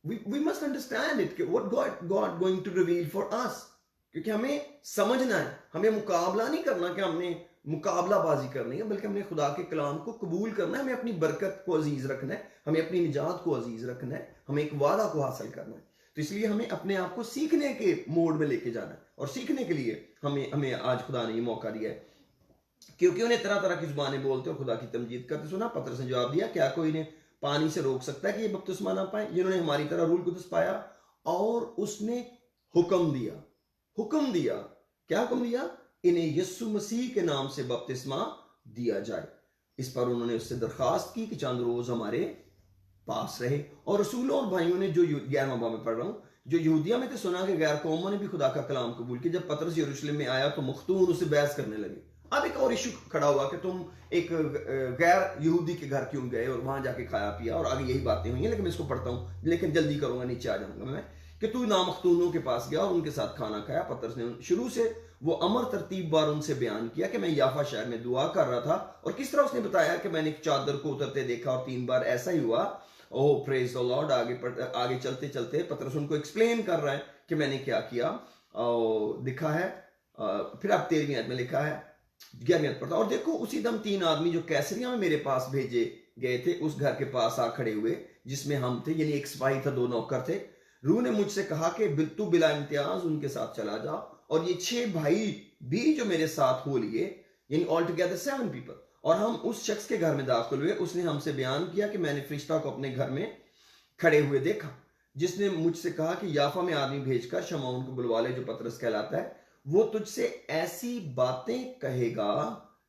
we must understand it, what God going to reveal for us, क्योंकि हमें समझना है, हमें मुकाबला नहीं करना कि हमने मुकाबलाबाजी करनी है, बल्कि हमने खुदा के कलाम को कबूल करना है, हमें अपनी बरकत को अजीज रखना है, हमें अपनी निजात को अजीज रखना है, हमें एक वादा को हासिल करना है। तो इसलिए हमें अपने आप को सीखने के मोड में लेके जाना है, और सीखने के लिए हमें हमें आज खुदा ने ये मौका दिया है, क्योंकि उन्हें तरह तरह की जुबानें बोलते और खुदा की तमजीद करते सुना। पतरस ने जवाब दिया, क्या कोई इन्हें पानी से रोक सकता है कि ये बपतिस्मा ना पाए जिन्होंने हमारी तरह रूल कुदस पाया? और उसने हुक्म दिया, क्या हुक्म दिया? इन्हें यीशु मसीह के नाम से बपतिस्मा दिया जाए। इस पर उन्होंने उससे दरखास्त की कि चंद रोज हमारे पास रहे। और रसूलों और भाइयों ने, जो 11वां बाब में पढ़ रहा हूं, जो यहूदिया में थे सुना कि गैर कौमों ने भी खुदा का कलाम कबूल किया। जब पतरस यरूशलेम में आया तो मख्तून उससे बहस करने लगे। अब एक और इशू खड़ा हुआ कि तुम एक गैर यहूदी के घर क्यों गए और वहां जाके खाया पिया, और आगे यही बातें हुई हैं, लेकिन मैं इसको पढ़ता हूं, लेकिन जल्दी करूंगा, नीचे आ जाऊंगा मैं, कि तू नामख्तूनों के पास गया और उनके साथ खाना खाया। पतरस ने शुरू से वो अमर तरतीब बार उनसे बयान किया कि मैं याफा शहर में दुआ कर रहा था, और किस तरह उसने बताया कि मैंने एक चादर को उतरते देखा और 3 बार ऐसा ही हुआ। ओह प्रेज द लॉर्ड। आगे चलते चलते पतरस उनको एक्सप्लेन कर रहा है कि मैंने क्या किया। दिखा है, फिर अब 13वीं आयत में लिखा है, 11वीं आयत पढ़ता, और देखो उसी दम 3 आदमी जो कैसरिया में मेरे पास भेजे गए थे उस घर के पास आ खड़े हुए जिसमें हम थे, यानी एक सिपाही था, 2 नौकर थे। रूह ने मुझसे कहा कि तू बिला इम्तियाज उनके साथ चला जा, और ये 6 भाई भी जो मेरे साथ हो लिए, यानी ऑल टुगेदर 7 पीपल, और हम उस शख्स के घर में दाखिल हुए। उसने हमसे बयान किया कि मैंने फरिश्ता को अपने घर में खड़े हुए देखा, जिसने मुझसे कहा कि याफा में आदमी भेजकर शमौन को बुलवा ले, जो पतरस कहलाता है। वो तुझसे ऐसी बातें कहेगा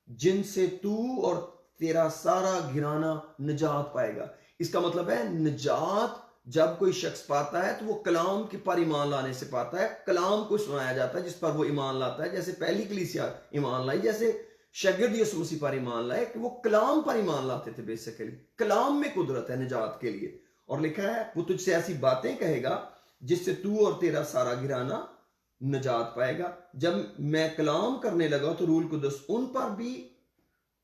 जिनसे तू और तेरा सारा घराना निजात पाएगा। इसका मतलब है निजात जब कोई शख्स पाता है तो वो कलाम के पर ईमान लाने से पाता है। कलाम को सुनाया जाता है जिस पर वो ईमान लाता है। जैसे पहली कलीसिया ईमान लाई, जैसे शागिर्द यीशु मसीह पर ईमान लाए, कि वो कलाम पर ईमान लाते थे। बेसिकली कलाम में कुदरत है निजात के लिए। और लिखा है वो तुझसे ऐसी बातें कहेगा जिससे तू और तेरा सारा घराना निजात पाएगा। जब मैं कलाम करने लगा तो रूल कुदस उन पर भी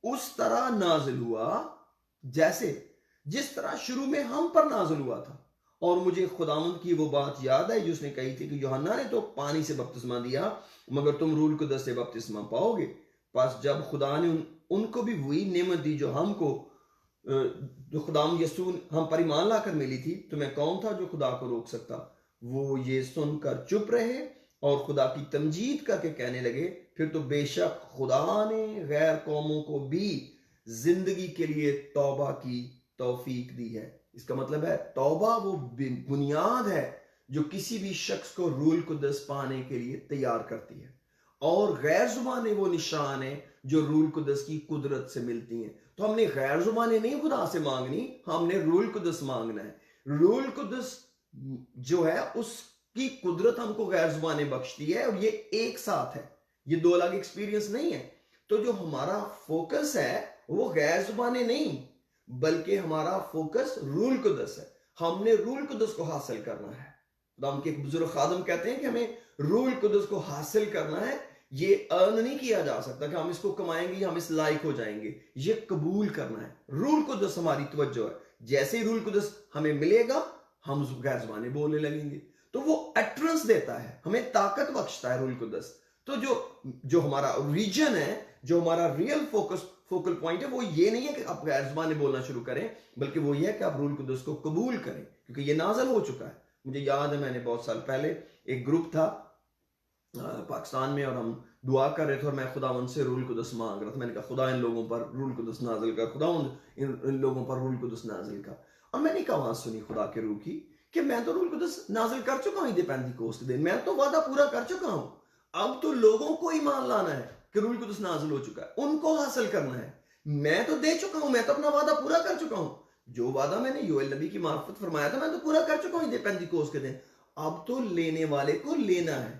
उस तरह नाजिल हुआ जैसे जिस तरह शुरू में हम पर नाजिल हुआ था। और मुझे खुदावंद की वो बात याद है जो उसने कही थी कि यूहन्ना ने तो पानी से बपतिस्मा दिया, मगर तुम रूल कुदस से बपतिस्मा पाओगे। बस जब खुदा ने उनको भी वही नेमत दी जो हमको, जो खुदाम यसू हम पर ईमान लाकर मिली थी, तो मैं कौन था जो खुदा को रोक सकता। वो ये सुनकर चुप रहे और खुदा की तमजीद करके कहने लगे, फिर तो बेशक खुदा ने गैर कौमों को भी जिंदगी के लिए तौबा की तौफीक दी है। इसका मतलब है तौबा वो बुनियाद है जो किसी भी शख्स को रूल कुदस पाने के लिए तैयार करती है, और गैर जुबानें वो निशान है जो रूल कुदस की कुदरत से मिलती हैं। तो हमने गैर जुबानें नहीं खुदा से मांगनी, हमने रूल कुदस मांगना है। रूल कुदस जो है उसकी कुदरत हमको गैर जुबानें बख्शती है, और ये एक साथ है, ये 2 अलग एक्सपीरियंस नहीं है। तो जो हमारा फोकस है वो गैर जुबानें नहीं, बल्कि हमारा फोकस रूल कुदस है। हमने रूल कुदस को हासिल करना है। खुदा के एक बुजुर्ग खादम कहते हैं कि हमें रूल कुदस को हासिल करना है। ये अर्न नहीं किया जा सकता कि हम इसको कमाएंगे या हम इस लायक हो जाएंगे। ये कबूल करना है। रूल कुदस हमारी तवज्जो है। जैसे ही रूल कुदस हमें मिलेगा हम गैर ज़ुबानें बोलने लगेंगे। तो वो एट्रेंस देता है, हमें ताकत बख्शता है रूल कुदस। तो जो हमारा रीजन है, जो हमारा रियल फोकल पॉइंट है, वो ये नहीं है कि आप गैर ज़ुबानें बोलना शुरू करें, बल्कि वो ये है कि आप रूल कुदस को कबूल करें, क्योंकि ये नाज़िल हो चुका है। मुझे याद है मैंने बहुत साल पहले एक ग्रुप था पाकिस्तान में, और हम दुआ कर रहे थे और मैं खुदावंद से रूल कुदस मांग रहा था। मैंने कहा खुदा इन लोगों पर रूल कुदस नाजिल कर, खुदावंद इन लोगों पर रूल कुदस नाजिल कर। और मैंने एक आवाज सुनी खुदा के रूह की कि मैं तो रूल कुदस नाजिल कर चुका हूं पेंतिकोस्त के दिन, मैं तो वादा पूरा कर चुका हूं। अब तो लोगों को ईमान लाना है कि रूल कुदस नाजिल हो चुका है, उनको हासिल करना है। मैं तो दे चुका हूं, मैं तो अपना वादा पूरा कर चुका हूं। जो वादा मैंने योएल नबी की मार्फत फरमाया था मैं तो पूरा कर चुका हूं पेंतिकोस्त के दिन। अब तो लेने वाले को लेना है,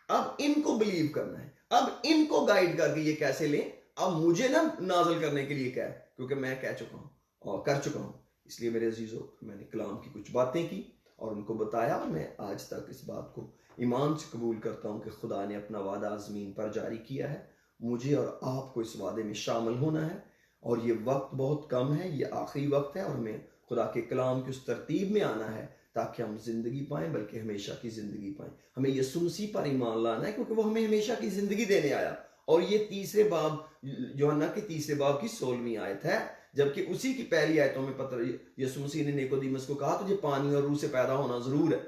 अब इनको बिलीव करना है, अब इनको गाइड करके ये कैसे लें। अब मुझे ना नाज़िल करने के लिए क्या है, क्योंकि मैं कह चुका हूं और कर चुका हूं। इसलिए मेरे अजीजों, मैंने कलाम की कुछ बातें की और उनको बताया। मैं आज तक इस बात को ईमान से कबूल करता हूं कि खुदा ने अपना वादा ज़मीन पर जारी किया है। मुझे और आपको इस वादे में शामिल होना है, और ये वक्त बहुत कम है, ये आखिरी वक्त है, और हमें खुदा के कलाम की उस तरतीब में आना है ताकि हम जिंदगी पाएं, बल्कि हमेशा की जिंदगी पाएं। हमें यीशु मसीह पर ईमान लाना है, क्योंकि वो हमें हमेशा की जिंदगी देने आया, और ये तीसरे बाब, यूहन्ना के तीसरे बाब की 16वीं आयत है, जबकि उसी की पहली आयतों में पत्र यीशु मसीह ने निकोदेमुस को कहा तुझे पानी और रूह से पैदा होना जरूर है।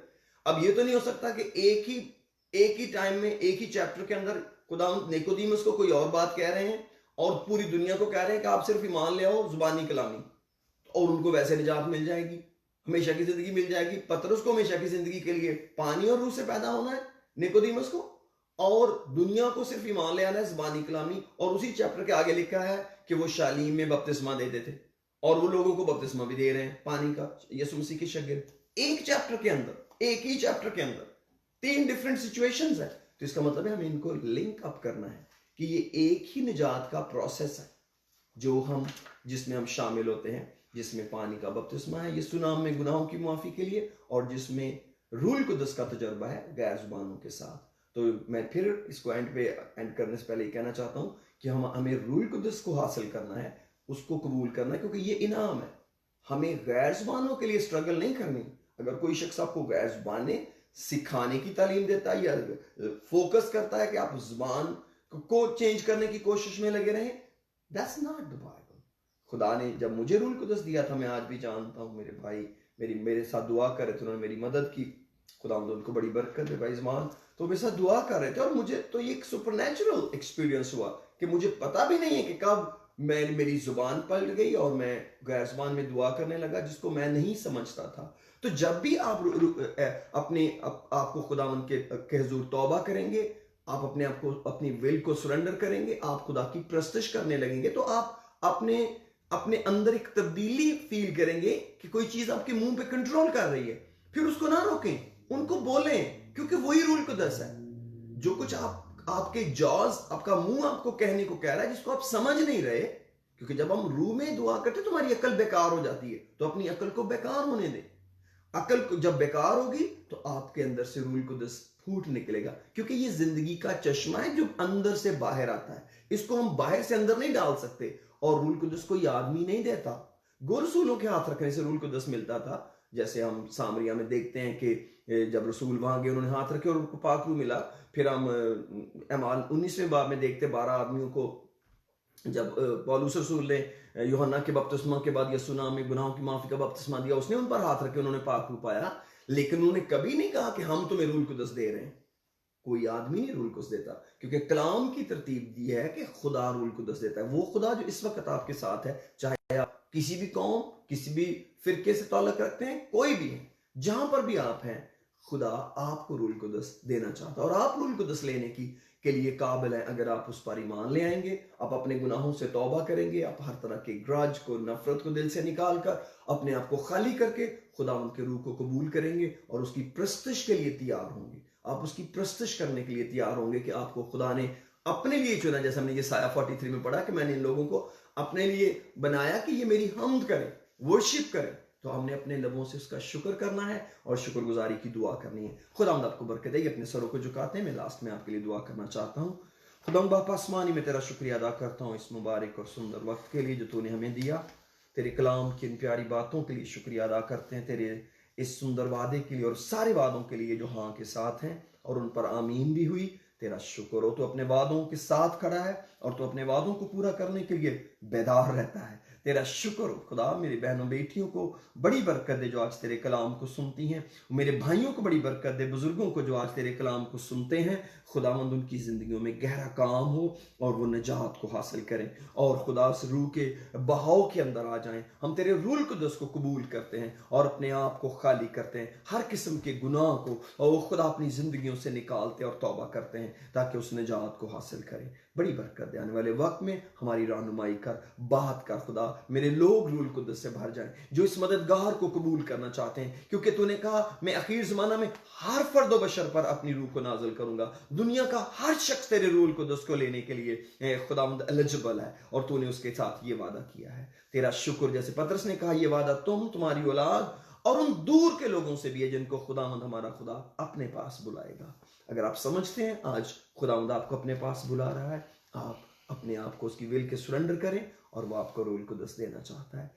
अब ये तो नहीं हो सकता कि एक ही टाइम में एक ही चैप्टर के अंदर खुदा निकोदेमुस को कोई और बात कह रहे हैं और पूरी दुनिया को कह रहे हैं कि आप सिर्फ ईमान ले आओ जुबानी कलामी और उनको वैसे निजात मिल जाएगी, हमेशा की जिंदगी मिल जाएगी। पतरस को हमेशा की जिंदगी के लिए पानी और रूह से पैदा होना है, निकोदेमुस को, और दुनिया को सिर्फ ईमान ले आना है जुबानी कलामी। और उसी चैप्टर के आगे लिखा है कि वो शालीम में बपतिस्मा देते थे और वो लोगों को बपतिस्मा भी दे रहे हैं पानी का, यीशु मसीह के शागिर्द। एक चैप्टर के अंदर, एक ही चैप्टर के अंदर 3 डिफरेंट सिचुएशंस है। तो इसका मतलब है हमें इनको लिंक अप करना है कि ये एक ही निजात का प्रोसेस है जिसमें हम शामिल होते हैं, जिसमें पानी का बपतिस्मा है यीशु नाम में गुनाहों की माफी के लिए, और जिसमें रूह कुदस का तजर्बा है गैर जुबानों के साथ। तो मैं फिर इसको एंड करने से पहले ये कहना चाहता हूं कि हमें रूह कुदस को हासिल करना है, उसको कबूल करना है, क्योंकि ये इनाम है। हमें गैर जुबानों के लिए स्ट्रगल नहीं करनी। अगर कोई शख्स आपको गैर जुबानें सिखाने की तालीम देता है या फोकस करता है कि आप जुबान को चेंज करने की कोशिश में लगे रहें, दैट्स नॉट द बाइबल। खुदा ने जब मुझे रूह कुदस दिया था, मैं आज भी जानता हूं मेरे भाई मेरे साथ दुआ कर रहे थे, उन्होंने मेरी मदद की, खुदा उनको बड़ी बरकत दे भाई ज़मान, तो मेरे साथ दुआ कर रहे थे और मुझे तो ये एक सुपरनैचुरल एक्सपीरियंस हुआ कि मुझे पता भी नहीं है कि कब मेरी जुबान पलट गई और मैं गैर जुबान में दुआ करने लगा जिसको मैं नहीं समझता था। तो जब भी आप आपको खुदावंद के हुजूर तौबा करेंगे, आप अपने आप को अपनी विल को सरेंडर करेंगे, आप खुदा की प्रस्तश करने लगेंगे, तो आप अपने अंदर एक तब्दीली फील करेंगे कि कोई चीज आपके मुंह पे कंट्रोल कर रही है। फिर उसको ना रोकें, उनको बोलें, क्योंकि वही रूह कुदस है। जो कुछ आपके जॉज, आपका मुंह आपको कहने को कह रहा है जिसको आप समझ नहीं रहे, क्योंकि जब हम रूह में दुआ करते तो हमारी अकल बेकार हो जाती है, तो अपनी अकल को बेकार होने दें। अकल जब बेकार होगी तो आपके अंदर से रूह कुदस फूट निकलेगा, क्योंकि ये जिंदगी का चश्मा है जो अंदर से बाहर आता है। इसको हम बाहर से अंदर नहीं डाल सकते, और रूह कुदस कोई आदमी नहीं देता। गुरसूलों के हाथ रखने से रूह कुदस मिलता था। जैसे हम सामरिया में देखते हैं कि जब रसूल वहां गए, उन्होंने हाथ रखे और उनको पाक रूह मिला। फिर हम अमाल 19वें बाब में देखते 12 आदमियों को, जब पौलुस रसूल ने यूहन्ना के बपतिस्मा के बाद यीशु नाम में गुनाहों की माफी का बपतिस्मा दिया, उसने उन पर हाथ रखे, उन्होंने पाक रूह पाया। लेकिन उन्होंने कभी नहीं कहा कि हम तुम्हें रूह कुदस दे रहे हैं। कोई आदमी नहीं रूह कुदस देता, क्योंकि कलाम की तरतीब दी है कि खुदा रूह कुदस देता है। वो खुदा जो इस वक्त आपके साथ है, चाहे आप किसी भी कौम, किसी भी फिरके से ताल्लुक रखते हैं, कोई भी है, जहां पर भी आप हैं, खुदा आपको रूह कुदस देना चाहता है और आप रूह कुदस लेने के लिए काबिल हैं। अगर आप उस पर ईमान ले आएंगे, आप अपने गुनाहों से तौबा करेंगे, आप हर तरह के ग्रज को, नफरत को दिल से निकाल कर अपने आप को खाली करके खुदा उनके रूह को कबूल करेंगे और उसकी प्रस्तश के लिए तैयार होंगे। आप उसकी प्रस्तश करने के लिए तैयार होंगे कि आपको खुदा ने अपने लिए चुना। जैसे हमने ये साया 43 में पढ़ा कि मैंने इन लोगों को अपने लिए बनाया कि ये मेरी हमद करें, वर्शिप करें। तो हमने अपने लबों से उसका शुक्र करना है और शुक्रगुजारी की दुआ करनी है। खुदावंद आपको बरकत दे। अपने सरों को झुकाते हैं, मैं लास्ट में आपके लिए दुआ करना चाहता हूँ। खुदावंद बाप आसमानी, मैं तेरा शुक्रिया अदा करता हूँ इस मुबारक और सुंदर वक्त के लिए जो तूने हमें दिया। तेरे कलाम की इन प्यारी बातों के लिए शुक्रिया अदा करते हैं, तेरे इस सुंदर वादे के लिए और सारे वादों के लिए जो हाँ के साथ हैं और उन पर आमीन भी हुई। तेरा शुक्र हो, तो अपने वादों के साथ खड़ा है और तो अपने वादों को पूरा करने के लिए बेदार रहता है। तेरा शुक्र हो खुदा, मेरी बहनों बेटियों को बड़ी बरकत दे जो आज तेरे कलाम को सुनती हैं। मेरे भाइयों को बड़ी बरकत दे, बुजुर्गों को जो आज तेरे कलाम को सुनते हैं। खुदावंद उनकी जिंदगियों में गहरा काम हो और वो निजात को हासिल करें और खुदा उस रूह के बहाव के अंदर आ जाएं। हम तेरे रूह कुदस को कबूल करते हैं और अपने आप को खाली करते हैं, हर किस्म के गुनाह को और वो खुदा अपनी जिंदगियों से निकालते और तौबा करते हैं ताकि उस निजात को हासिल करें। बड़ी बरकत दे, आने वाले वक्त में हमारी रहनुमाई कर, बात कर खुदा। मेरे लोग रूह कुदस से भर जाएं जो इस मददगार को कबूल करना चाहते हैं, क्योंकि तूने कहा मैं आखिर जमाना में हर फर्द व बशर पर अपनी रूह को नाजिल करूंगा। दुनिया का हर शख्स तेरे रूह कुदस को लेने के लिए खुदावंद एलिजिबल है और तूने उसके साथ ये वादा किया है। तेरा शुक्र, जैसे पतरस ने कहा ये वादा तुम, तुम्हारी औलाद और उन दूर के लोगों से भी है जिनको खुदावंद हमारा खुदा अपने पास बुलाएगा। अगर आप समझते हैं आज खुदावंद आपको अपने पास बुला रहा है, आप अपने आप को उसकी विल के सरेंडर करें और वो आपको रूह कुदस देना चाहता है।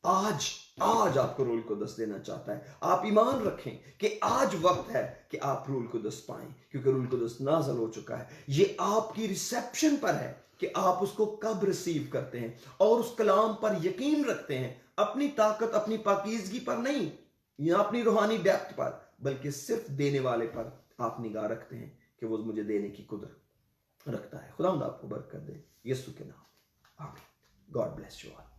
आज आज आपको रूल कुदस देना चाहता है। आप ईमान रखें कि आज वक्त है कि आप रूल कुदस पाएं, क्योंकि रूल कुदस नाज़िल हो चुका है। ये आपकी रिसेप्शन पर है कि आप उसको कब रिसीव करते हैं और उस कलाम पर यकीन रखते हैं, अपनी ताकत अपनी पाकीज़गी पर नहीं या अपनी रूहानी डेप्थ पर, बल्कि सिर्फ देने वाले पर आप निगाह रखते हैं कि वो मुझे देने की कुदरत रखता है। खुदा आपको बरकत दे, यीशु के नाम, आमीन। God bless you all.